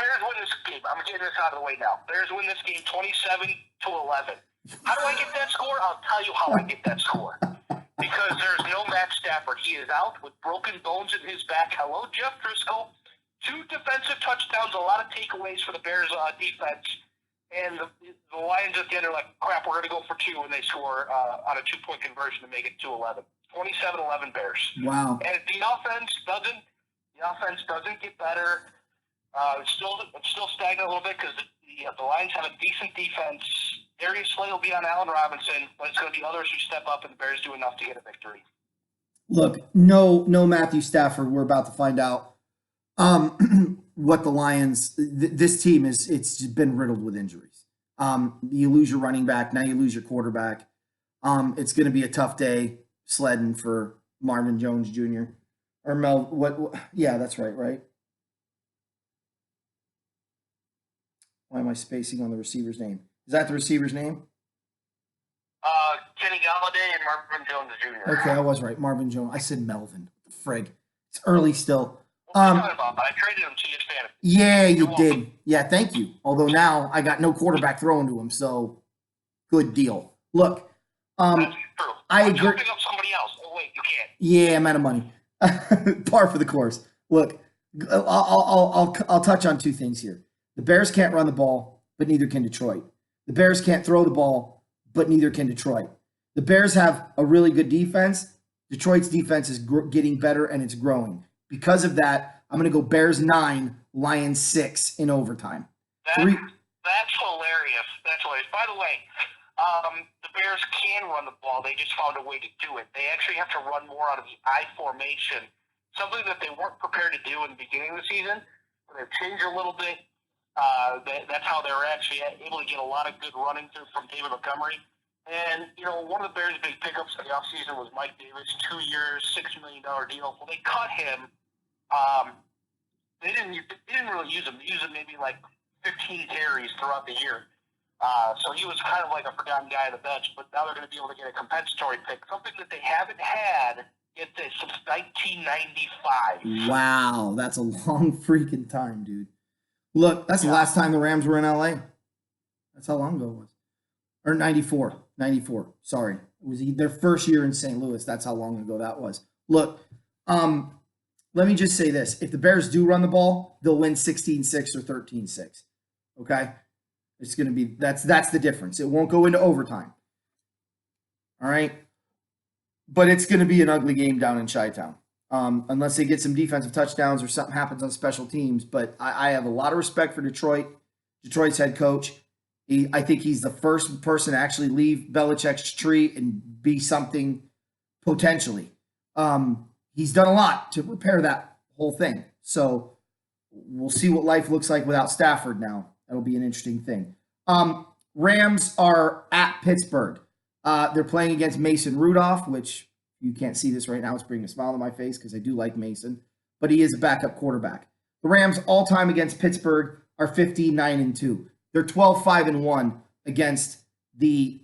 S2: Bears win this game. I'm getting this out of the way now. Bears win this game 27-11. How do I get that score? I'll tell you how I get that score. Because there's no Matt Stafford. He is out with broken bones in his back. Hello, Jeff Driscoll. 2 defensive touchdowns, a lot of takeaways for the Bears defense. And the Lions at the end are like, crap, we're going to go for 2, and they score on a 2-point conversion to make it 2-11. 27-11 Bears.
S1: Wow.
S2: And if the offense doesn't get better, it's still stagnant a little bit because the Lions have a decent defense. Darius Slay will be on Allen Robinson, but it's going to be others who step up, and the Bears do enough to get a victory.
S1: Look, no Matthew Stafford. We're about to find out what the Lions. This team it's just been riddled with injuries. You lose your running back, now you lose your quarterback. It's going to be a tough day sledding for Marvin Jones Jr. or Mel. What? Yeah, that's right. Why am I spacing on the receiver's name? Is that the receiver's name?
S2: Kenny Galladay and Marvin Jones Jr.
S1: Okay, I was right. Marvin Jones. I said Melvin. Frig. It's early still.
S2: What are you talking about? I traded him to you, fan.
S1: Yeah, you did. Yeah, thank you. Although now I got no quarterback thrown to him, so good deal. Look,
S2: That's true.
S1: I agree.
S2: Jumping up somebody else. Oh wait, you can't.
S1: Yeah, I'm out of money. Par for the course. Look, I'll touch on 2 things here. The Bears can't run the ball, but neither can Detroit. The Bears can't throw the ball, but neither can Detroit. The Bears have a really good defense. Detroit's defense is getting better, and it's growing. Because of that, I'm going to go Bears 9, Lions 6 in overtime.
S2: That's hilarious. That's hilarious. By the way, the Bears can run the ball. They just found a way to do it. They actually have to run more out of the I formation, something that they weren't prepared to do in the beginning of the season. They've changed a little bit. That's how they were actually able to get a lot of good running through from David Montgomery. And, one of the Bears' big pickups in the offseason was Mike Davis, 2 years, $6 million deal. Well, they cut him They didn't really use him. They used him maybe like 15 carries throughout the year. So he was kind of like a forgotten guy on the bench, but now they're going to be able to get a compensatory pick, something that they haven't had since 1995.
S1: Wow, that's a long freaking time, dude. Look, that's the last time the Rams were in LA. That's how long ago it was. Or 94. 94. Sorry. It was their first year in St. Louis. That's how long ago that was. Look, let me just say this. If the Bears do run the ball, they'll win 16-6 or 13-6. Okay? It's going to be that's the difference. It won't go into overtime. All right? But it's going to be an ugly game down in Chi-Town. Unless they get some defensive touchdowns or something happens on special teams. But I have a lot of respect for Detroit's head coach. I think he's the first person to actually leave Belichick's tree and be something potentially. He's done a lot to repair that whole thing. So we'll see what life looks like without Stafford now. That'll be an interesting thing. Rams are at Pittsburgh. They're playing against Mason Rudolph, which you can't see this right now. It's bringing a smile on my face because I do like Mason, but he is a backup quarterback. The Rams all time against Pittsburgh are 15-9-2. They're 12-5-1 against the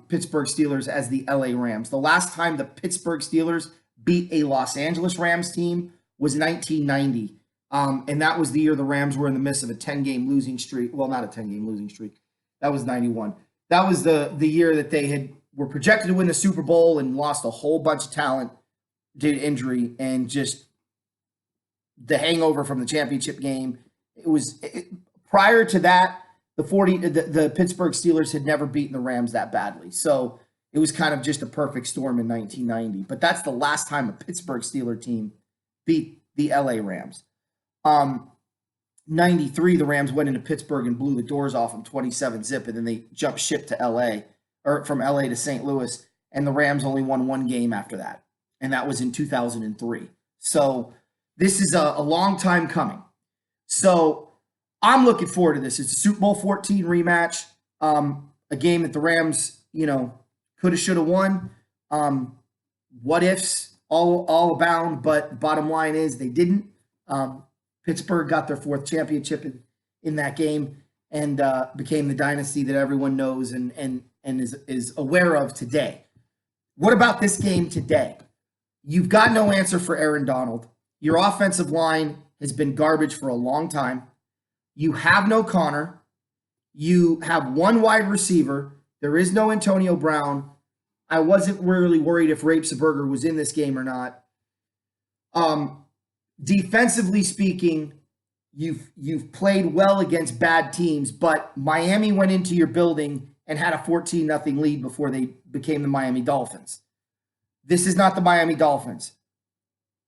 S1: Pittsburgh Steelers as the LA Rams. The last time the Pittsburgh Steelers beat a Los Angeles Rams team was 1990. And that was the year the Rams were in the midst of a 10-game losing streak. Well, not a 10-game losing streak. That was 91. That was the year that they were projected to win the Super Bowl and lost a whole bunch of talent due to injury and just the hangover from the championship game. Prior to that, the Pittsburgh Steelers had never beaten the Rams that badly. So it was kind of just a perfect storm in 1990. But that's the last time a Pittsburgh Steeler team beat the LA Rams. 93, the Rams went into Pittsburgh and blew the doors off them 27-zip, and then they jumped ship to LA, or from LA to St. Louis, and the Rams only won one game after that, and that was in 2003. So this is a long time coming. So I'm looking forward to this. It's a Super Bowl 14 rematch, a game that the Rams, coulda, shoulda won. What ifs all abound, but bottom line is they didn't. Pittsburgh got their fourth championship in that game and became the dynasty that everyone knows and is aware of today. What about this game today? You've got no answer for Aaron Donald. Your offensive line has been garbage for a long time. You have no Connor. You have one wide receiver. There is no Antonio Brown. I wasn't really worried if Rapesberger was in this game or not. Defensively speaking, you've played well against bad teams, but Miami went into your building and had a 14-0 lead before they became the Miami Dolphins. This is not the Miami Dolphins.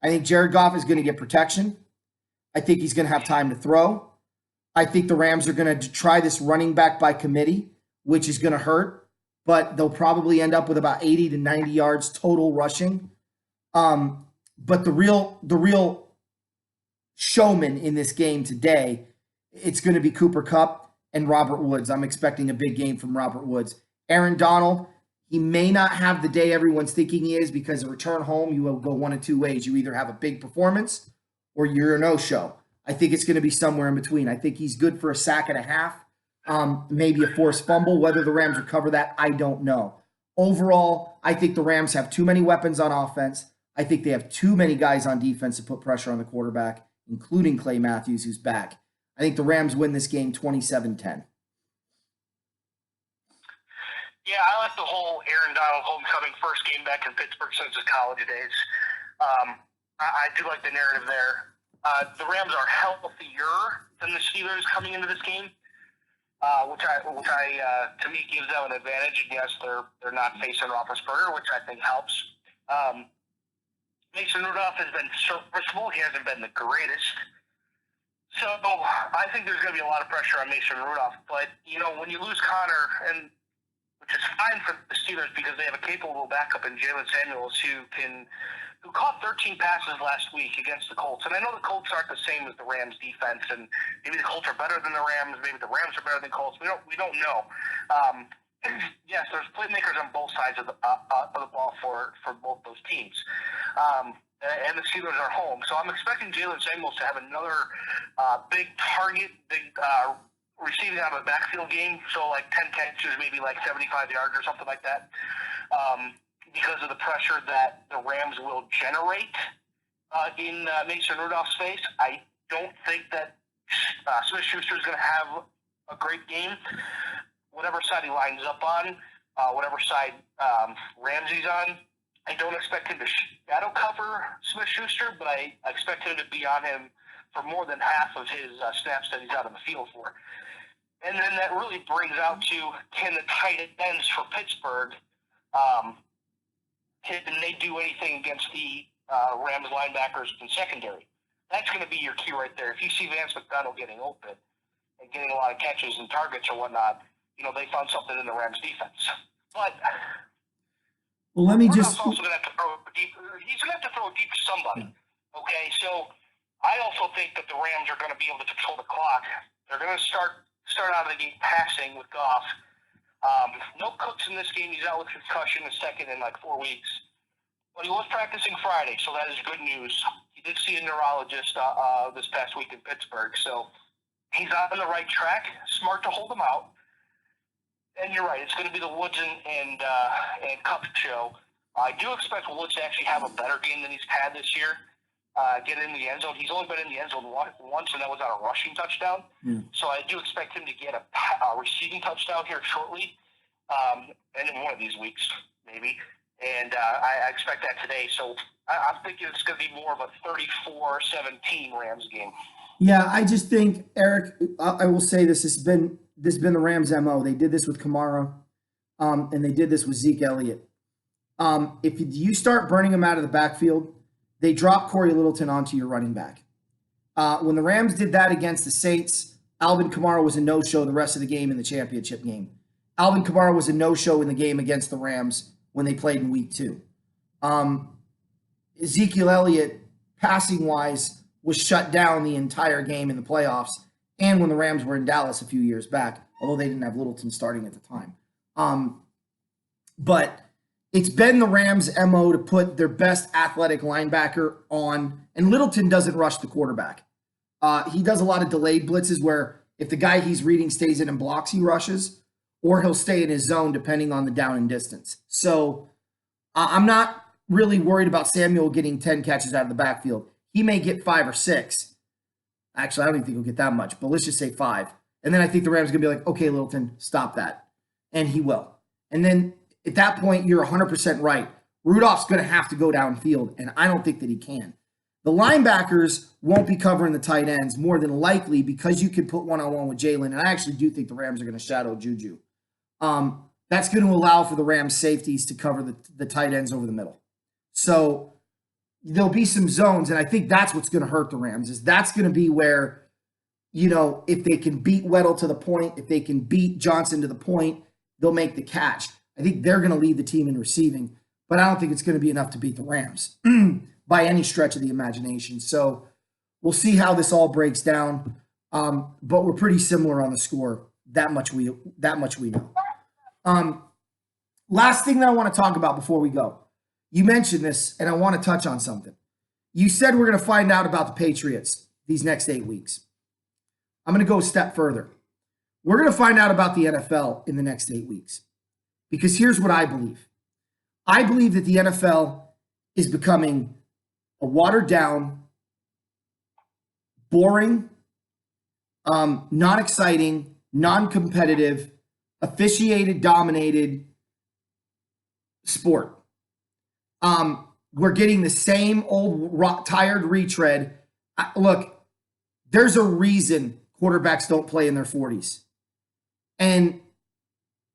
S1: I think Jared Goff is going to get protection. I think he's going to have time to throw. I think the Rams are going to try this running back by committee, which is going to hurt, but they'll probably end up with about 80 to 90 yards total rushing. But the real showman in this game today, it's going to be Cooper Kupp and Robert Woods. I'm expecting a big game from Robert Woods. Aaron Donald, he may not have the day everyone's thinking he is because a return home, you will go one of two ways. You either have a big performance or you're a no-show. I think it's going to be somewhere in between. I think he's good for a sack and a half, maybe a forced fumble. Whether the Rams recover that, I don't know. Overall, I think the Rams have too many weapons on offense. I think they have too many guys on defense to put pressure on the quarterback, including Clay Matthews, who's back. I think the Rams win this game 27-10.
S2: Yeah, I like the whole Aaron Donald homecoming first game back in Pittsburgh since his college days. I do like the narrative there. The Rams are healthier than the Steelers coming into this game, which to me gives them an advantage. And yes, they're not facing Roethlisberger, which I think helps. Mason Rudolph has been serviceable. He hasn't been the greatest. So I think there's going to be a lot of pressure on Mason Rudolph. But, when you lose Connor, which is fine for the Steelers because they have a capable backup in Jalen Samuels who caught 13 passes last week against the Colts. And I know the Colts aren't the same as the Rams defense, and maybe the Colts are better than the Rams. Maybe the Rams are better than Colts. We don't know. Yes, there's playmakers on both sides of the ball for both those teams. and the Steelers are home. So I'm expecting Jalen Samuels to have another big target, big receiving out of the backfield game. So like 10 catches, maybe like 75 yards or something like that. Because of the pressure that the Rams will generate in Mason Rudolph's face. I don't think that Smith-Schuster is going to have a great game. Whatever side he lines up on, whatever side Ramsey's on, I don't expect him to shadow cover Smith-Schuster, but I expect him to be on him for more than half of his snaps that he's out on the field for. And then that really brings out to, can the tight ends for Pittsburgh, can they do anything against the Rams linebackers in secondary? That's going to be your key right there. If you see Vance McDonald getting open and getting a lot of catches and targets or whatnot, they found something in the Rams defense. But
S1: well, let me just.
S2: Also going to have to throw deep. He's going to have to throw deep to somebody. Okay, so I also think that the Rams are going to be able to control the clock. They're going to start out of the game passing with Goff. No Cooks in this game. He's out with concussion, the second in like 4 weeks. But he was practicing Friday, so that is good news. He did see a neurologist this past week in Pittsburgh, so he's on the right track. Smart to hold him out. And you're right, it's going to be the Woods and Kupp show. I do expect Woods to actually have a better game than he's had this year. Get in the end zone. He's only been in the end zone once, and that was on a rushing touchdown. So I do expect him to get a receiving touchdown here shortly, and in one of these weeks, maybe. And I expect that today. So I'm thinking it's going to be more of a 34-17 Rams game.
S1: Yeah, I just think, Eric, I will say this has been the Rams' MO. They did this with Kamara, and they did this with Zeke Elliott. If you start burning them out of the backfield, they drop Corey Littleton onto your running back. When the Rams did that against the Saints, Alvin Kamara was a no-show the rest of the game in the championship game. Alvin Kamara was a no-show in the game against the Rams when they played in week 2. Ezekiel Elliott, passing-wise, was shut down the entire game in the playoffs and when the Rams were in Dallas a few years back, although they didn't have Littleton starting at the time. But it's been the Rams' MO to put their best athletic linebacker on, and Littleton doesn't rush the quarterback. He does a lot of delayed blitzes where if the guy he's reading stays in and blocks, he rushes, or he'll stay in his zone depending on the down and distance. So I'm not really worried about Samuel getting 10 catches out of the backfield. He may get 5 or 6. Actually, I don't even think he'll get that much, but let's just say 5. And then I think the Rams are going to be like, okay, Littleton, stop that. And he will. And then at that point, you're 100% right. Rudolph's going to have to go downfield, and I don't think that he can. The linebackers won't be covering the tight ends more than likely because you could put one-on-one with Jalen, and I actually do think the Rams are going to shadow Juju. That's going to allow for the Rams safeties to cover the tight ends over the middle. So there'll be some zones, and I think that's what's going to hurt the Rams, is that's going to be where, if they can beat Weddle to the point, if they can beat Johnson to the point, they'll make the catch. I think they're going to lead the team in receiving, but I don't think it's going to be enough to beat the Rams by any stretch of the imagination. So we'll see how this all breaks down, but we're pretty similar on the score. That much we know. Last thing that I want to talk about before we go. You mentioned this, and I want to touch on something. You said we're going to find out about the Patriots these next 8 weeks. I'm going to go a step further. We're going to find out about the NFL in the next 8 weeks. Because here's what I believe. I believe that the NFL is becoming a watered down, boring, not exciting, non-competitive, officiated, dominated sport. We're getting the same old tired retread. Look, there's a reason quarterbacks don't play in their 40s. And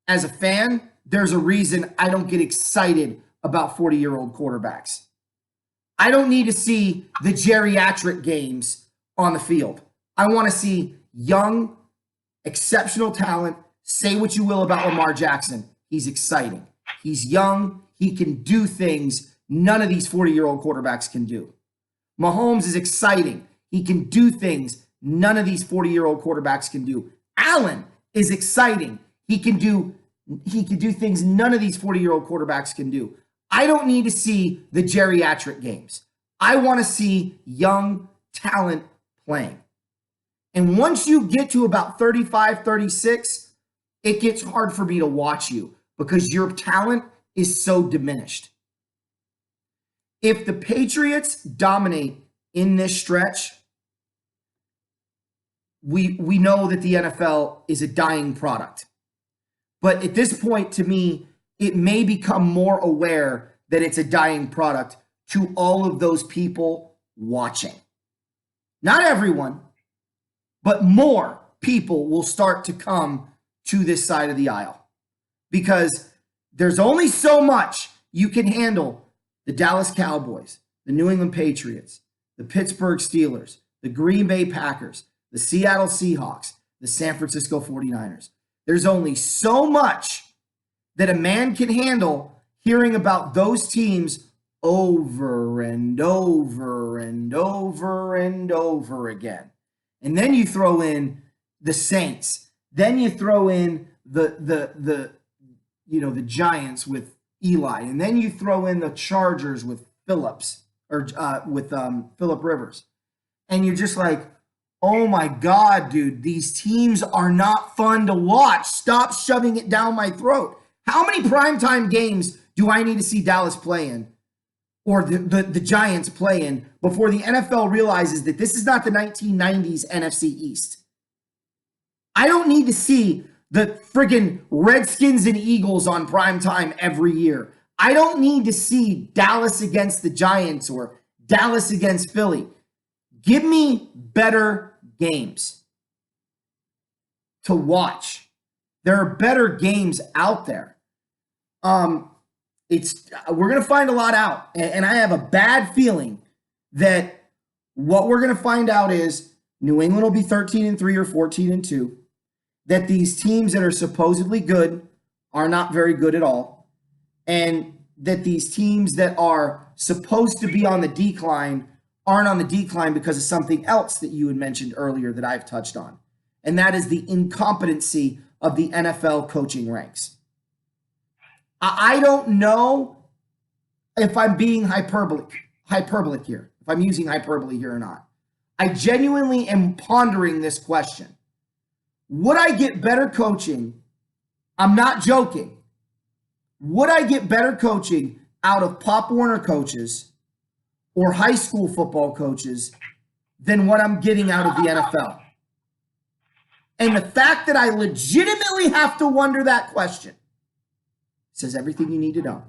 S1: as a fan, there's a reason I don't get excited about 40-year-old quarterbacks. I don't need to see the geriatric games on the field. I want to see young, exceptional talent. Say what you will about Lamar Jackson. He's exciting. He's young. He can do things none of these 40-year-old quarterbacks can do. Mahomes is exciting. He can do things none of these 40-year-old quarterbacks can do. Allen is exciting. He can do things none of these 40-year-old quarterbacks can do. I don't need to see the geriatric games. I want to see young talent playing. And once you get to about 35, 36, it gets hard for me to watch you because your talent is so diminished. If the Patriots dominate in this stretch, we know that the NFL is a dying product. But at this point, to me, it may become more aware that it's a dying product to all of those people watching. Not everyone, but more people will start to come to this side of the aisle because there's only so much you can handle the Dallas Cowboys, the New England Patriots, the Pittsburgh Steelers, the Green Bay Packers, the Seattle Seahawks, the San Francisco 49ers. There's only so much that a man can handle hearing about those teams over and over and over and over again. And then you throw in the Saints. Then you throw in the Giants with Eli. And then you throw in the Chargers with Phillips or with Phillip Rivers. And you're just like, oh my God, dude, these teams are not fun to watch. Stop shoving it down my throat. How many primetime games do I need to see Dallas play in or the Giants play in before the NFL realizes that this is not the 1990s NFC East? I don't need to see the friggin' Redskins and Eagles on primetime every year. I don't need to see Dallas against the Giants or Dallas against Philly. Give me better games to watch. There are better games out there. We're gonna find a lot out, and I have a bad feeling that what we're gonna find out is New England will be 13-3 or 14-2. That these teams that are supposedly good are not very good at all, and that these teams that are supposed to be on the decline aren't on the decline because of something else that you had mentioned earlier that I've touched on. And that is the incompetency of the NFL coaching ranks. I don't know if I'm being hyperbolic here, if I'm using hyperbole here or not. I genuinely am pondering this question. Would I get better coaching? I'm not joking. Would I get better coaching out of Pop Warner coaches or high school football coaches than what I'm getting out of the NFL? And the fact that I legitimately have to wonder that question says everything you need to know.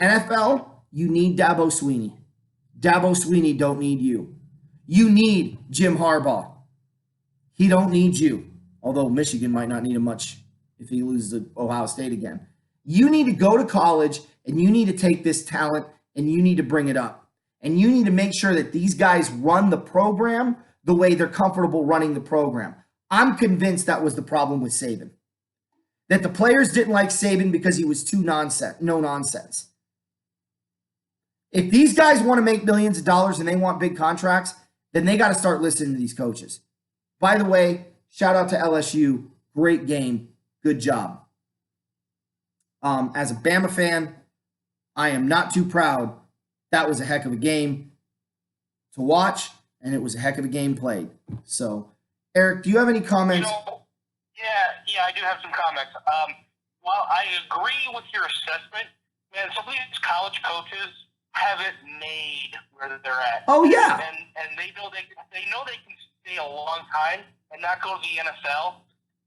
S1: NFL, you need Dabo Swinney. Dabo Swinney don't need you. You need Jim Harbaugh. He don't need you. Although Michigan might not need him much if he loses to Ohio State again. You need to go to college and you need to take this talent and you need to bring it up. And you need to make sure that these guys run the program the way they're comfortable running the program. I'm convinced that was the problem with Saban. That the players didn't like Saban because he was too no nonsense. If these guys want to make millions of dollars and they want big contracts, then they got to start listening to these coaches. By the way, shout out to LSU. Great game. Good job. As a Bama fan, I am not too proud. That was a heck of a game to watch, and it was a heck of a game played. So, Eric, do you have any comments?
S2: Yeah, I do have some comments. While I agree with your assessment, man, some of these college coaches have it made where they're at.
S1: Oh yeah,
S2: and they know they can stay a long time and not go to the NFL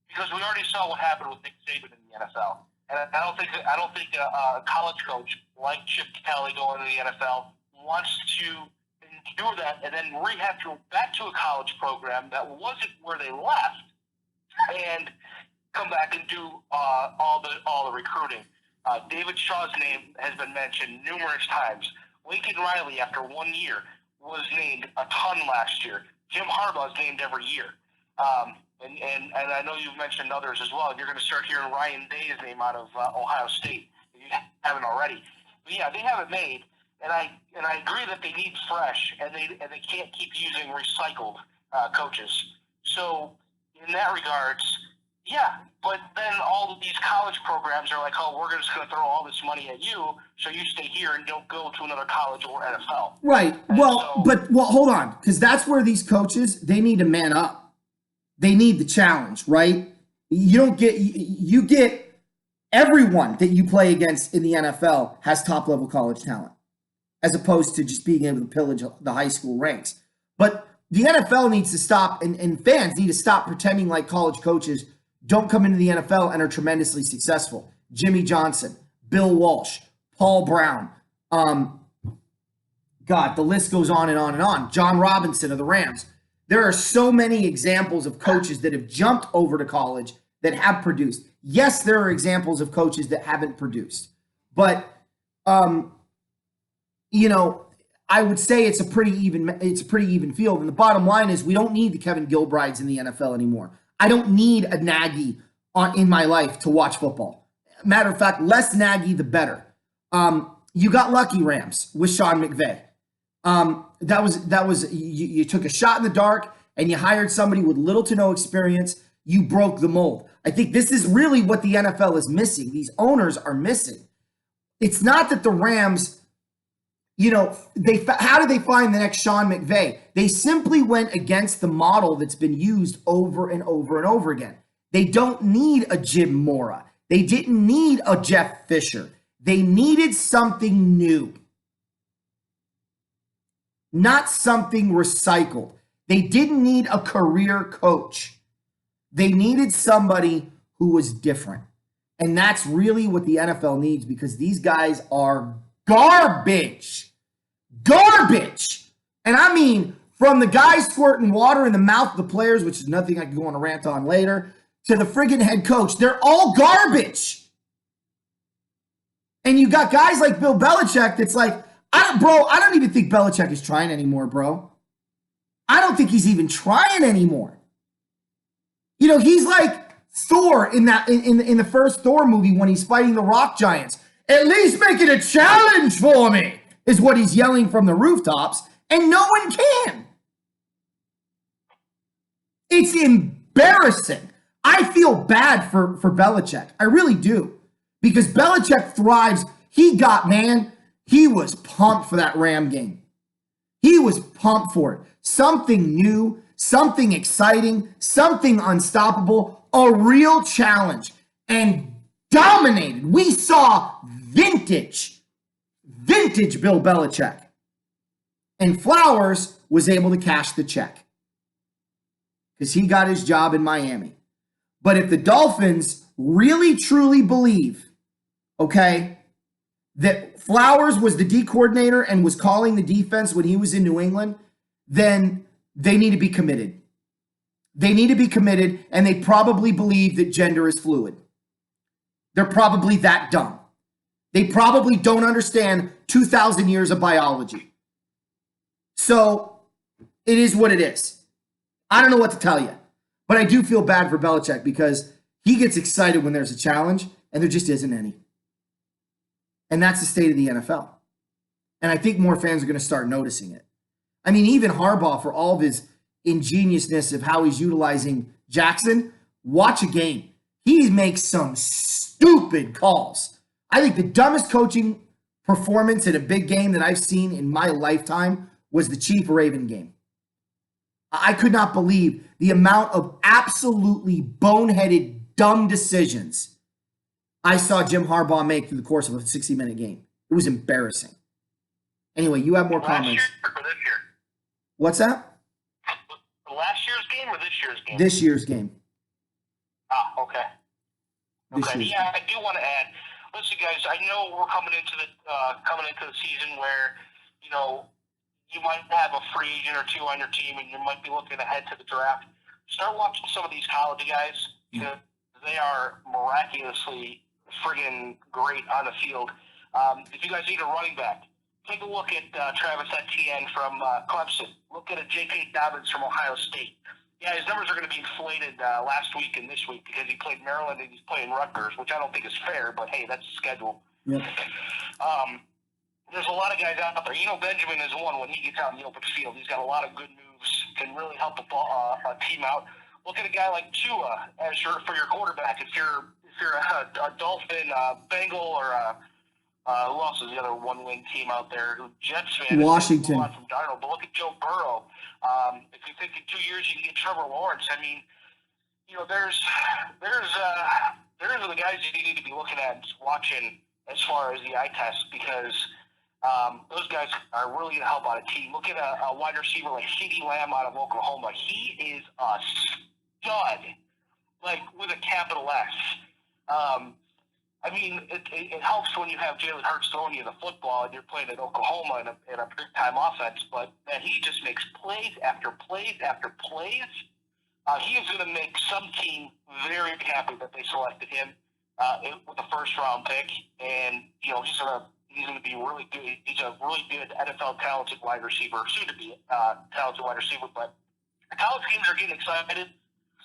S2: because we already saw what happened with Nick Saban in the NFL. And I don't think a college coach like Chip Kelly going to the NFL wants to endure that and then rehab back to a college program that wasn't where they left and come back and do all the recruiting. David Shaw's name has been mentioned numerous times. Lincoln Riley, after 1 year, was named a ton last year. Jim Harbaugh is named every year. And I know you've mentioned others as well. And you're going to start hearing Ryan Day's name out of Ohio State if you haven't already. But yeah, they have it made, and I agree that they need fresh, and they can't keep using recycled coaches. So in that regards, Yeah, but then all of these college programs are like, oh, we're just going to throw all this money at you, so you stay here and don't go to another college or NFL.
S1: Right. Well, hold on, because that's where these coaches, they need to man up. They need the challenge, right? You get everyone that you play against in the NFL has top level college talent, as opposed to just being able to pillage the high school ranks. But the NFL needs to stop, and fans need to stop pretending like college coaches don't come into the NFL and are tremendously successful. Jimmy Johnson, Bill Walsh, Paul Brown, God, the list goes on and on and on. John Robinson of the Rams. There are so many examples of coaches that have jumped over to college that have produced. Yes, there are examples of coaches that haven't produced, but I would say it's a pretty even field. And the bottom line is we don't need the Kevin Gilbrides in the NFL anymore. I don't need a Nagy in my life to watch football. Matter of fact, less Nagy, the better. You got lucky, Rams, with Sean McVay. That was you took a shot in the dark and you hired somebody with little to no experience. You broke the mold. I think this is really what the NFL is missing. These owners are missing. It's not that the Rams, how did they find the next Sean McVay? They simply went against the model that's been used over and over and over again. They don't need a Jim Mora. They didn't need a Jeff Fisher. They needed something new, not something recycled. They didn't need a career coach. They needed somebody who was different. And that's really what the NFL needs, because these guys are garbage. Garbage. And I mean, from the guy squirting water in the mouth of the players, which is nothing I can go on a rant on later, to the friggin' head coach. They're all garbage. And you got guys like Bill Belichick that's like, I don't even think Belichick is trying anymore, bro. I don't think he's even trying anymore. He's like Thor in the first Thor movie when he's fighting the rock giants. At least make it a challenge for me, is what he's yelling from the rooftops, and no one can. It's embarrassing. I feel bad for Belichick. I really do. Because Belichick thrives. He was pumped for that Ram game. He was pumped for it. Something new, something exciting, something unstoppable, a real challenge, and dominated. We saw vintage Bill Belichick. And Flowers was able to cash the check because he got his job in Miami. But if the Dolphins really truly believe, that Flowers was the D coordinator and was calling the defense when he was in New England, then they need to be committed. They need to be committed, and they probably believe that gender is fluid. They're probably that dumb. They probably don't understand 2,000 years of biology. So it is what it is. I don't know what to tell you, but I do feel bad for Belichick because he gets excited when there's a challenge, and there just isn't any. And that's the state of the NFL. And I think more fans are going to start noticing it. I mean, even Harbaugh, for all of his ingeniousness of how he's utilizing Jackson, watch a game. He makes some stupid calls. I think the dumbest coaching performance in a big game that I've seen in my lifetime was the Chief-Raven game. I could not believe the amount of absolutely boneheaded, dumb decisions I saw Jim Harbaugh make through the course of a 60-minute game. It was embarrassing. Anyway, you have more comments.
S2: Last year or this year?
S1: What's that?
S2: Last year's game or this year's game?
S1: This year's game.
S2: Okay. Yeah, I do want to add. Listen, guys, I know we're coming into the season where, you might have a free agent or two on your team, and you might be looking ahead to the draft. Start watching some of these college guys because they are miraculously friggin' great on the field. If you guys need a running back, take a look at Travis Etienne from Clemson. Look at a J.K. Dobbins from Ohio State. Yeah, his numbers are going to be inflated last week and this week because he played Maryland and he's playing Rutgers, which I don't think is fair, but hey, that's the schedule.
S1: Yep.
S2: There's a lot of guys out there. Benjamin is one when he gets out in the open field. He's got a lot of good moves, can really help a team out. look at a guy like Tua as for your quarterback. If you're a Dolphin, Bengal, or who else is the other one-wing team out there? Who Jets fan?
S1: Washington.
S2: Move on from Darnold, but look at Joe Burrow. If you think in 2 years you can get Trevor Lawrence, I mean, there's the guys that you need to be looking at, watching as far as the eye test, because those guys are really going to help out a team. Look at a wide receiver like CeeDee Lamb out of Oklahoma. He is a stud, like with a capital S. I mean, it helps when you have Jalen Hurts throwing you the football and you're playing at Oklahoma in a big-time offense, but man, he just makes plays after plays after plays. He is going to make some team very happy that they selected him with the first-round pick, and he's going to be really good. He's a really good NFL talented wide receiver, soon to be talented wide receiver. But the college games are getting excited,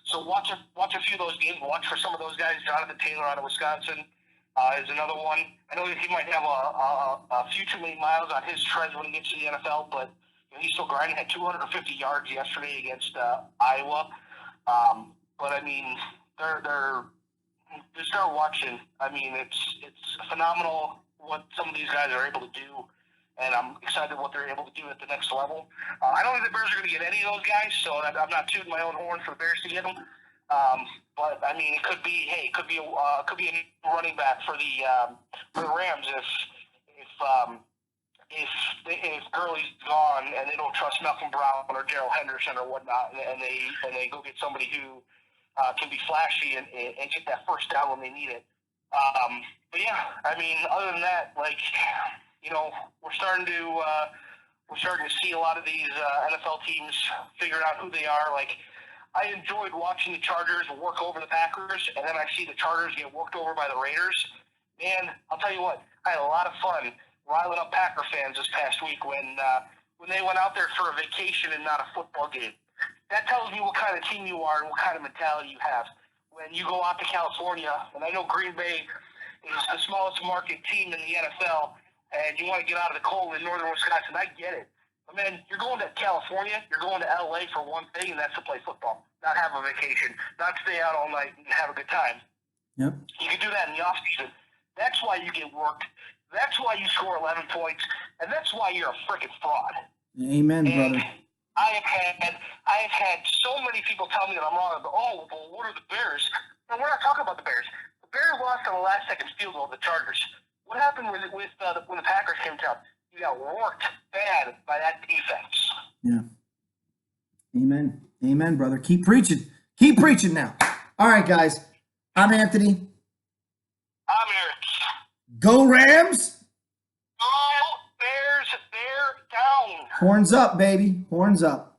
S2: so watch a few of those games. Watch for some of those guys. Jonathan Taylor out of Wisconsin is another one. I know he might have a few too many miles on his treads when he gets to the NFL, but he's still grinding. Had 250 yards yesterday against Iowa. But I mean, they're just start watching. I mean, it's phenomenal what some of these guys are able to do, and I'm excited what they're able to do at the next level. I don't think the Bears are going to get any of those guys, so I'm not tooting my own horn for the Bears to get them. But I mean, it could be a running back for the Rams if Gurley's gone and they don't trust Malcolm Brown or Darrell Henderson or whatnot, and they go get somebody who can be flashy and get that first down when they need it. But yeah, I mean, other than that, we're starting to see a lot of these NFL teams figuring out who they are. Like, I enjoyed watching the Chargers work over the Packers, and then I see the Chargers get worked over by the Raiders. And I'll tell you what, I had a lot of fun riling up Packer fans this past week when they went out there for a vacation and not a football game. That tells me what kind of team you are and what kind of mentality you have. When you go out to California, and I know Green Bay is the smallest market team in the NFL, and you want to get out of the cold in northern Wisconsin, I get it. But man, you're going to California, you're going to LA for one thing, and that's to play football, not have a vacation, not stay out all night and have a good time.
S1: Yep.
S2: You can do that in the offseason. That's why you get worked. That's why you score 11 points, and that's why you're a freaking fraud.
S1: Amen,
S2: and
S1: brother.
S2: I have had so many people tell me that I'm wrong. Oh, well, what are the Bears? No, we're not talking about the Bears. The Bears lost on the last-second field goal to the Chargers. What happened when the Packers came to town? You got worked bad by that defense.
S1: Yeah. Amen. Amen, brother. Keep preaching. Keep preaching now. All right, guys. I'm Anthony.
S2: I'm Eric.
S1: Go Rams.
S2: Go Bears, bear down.
S1: Horns up, baby. Horns up.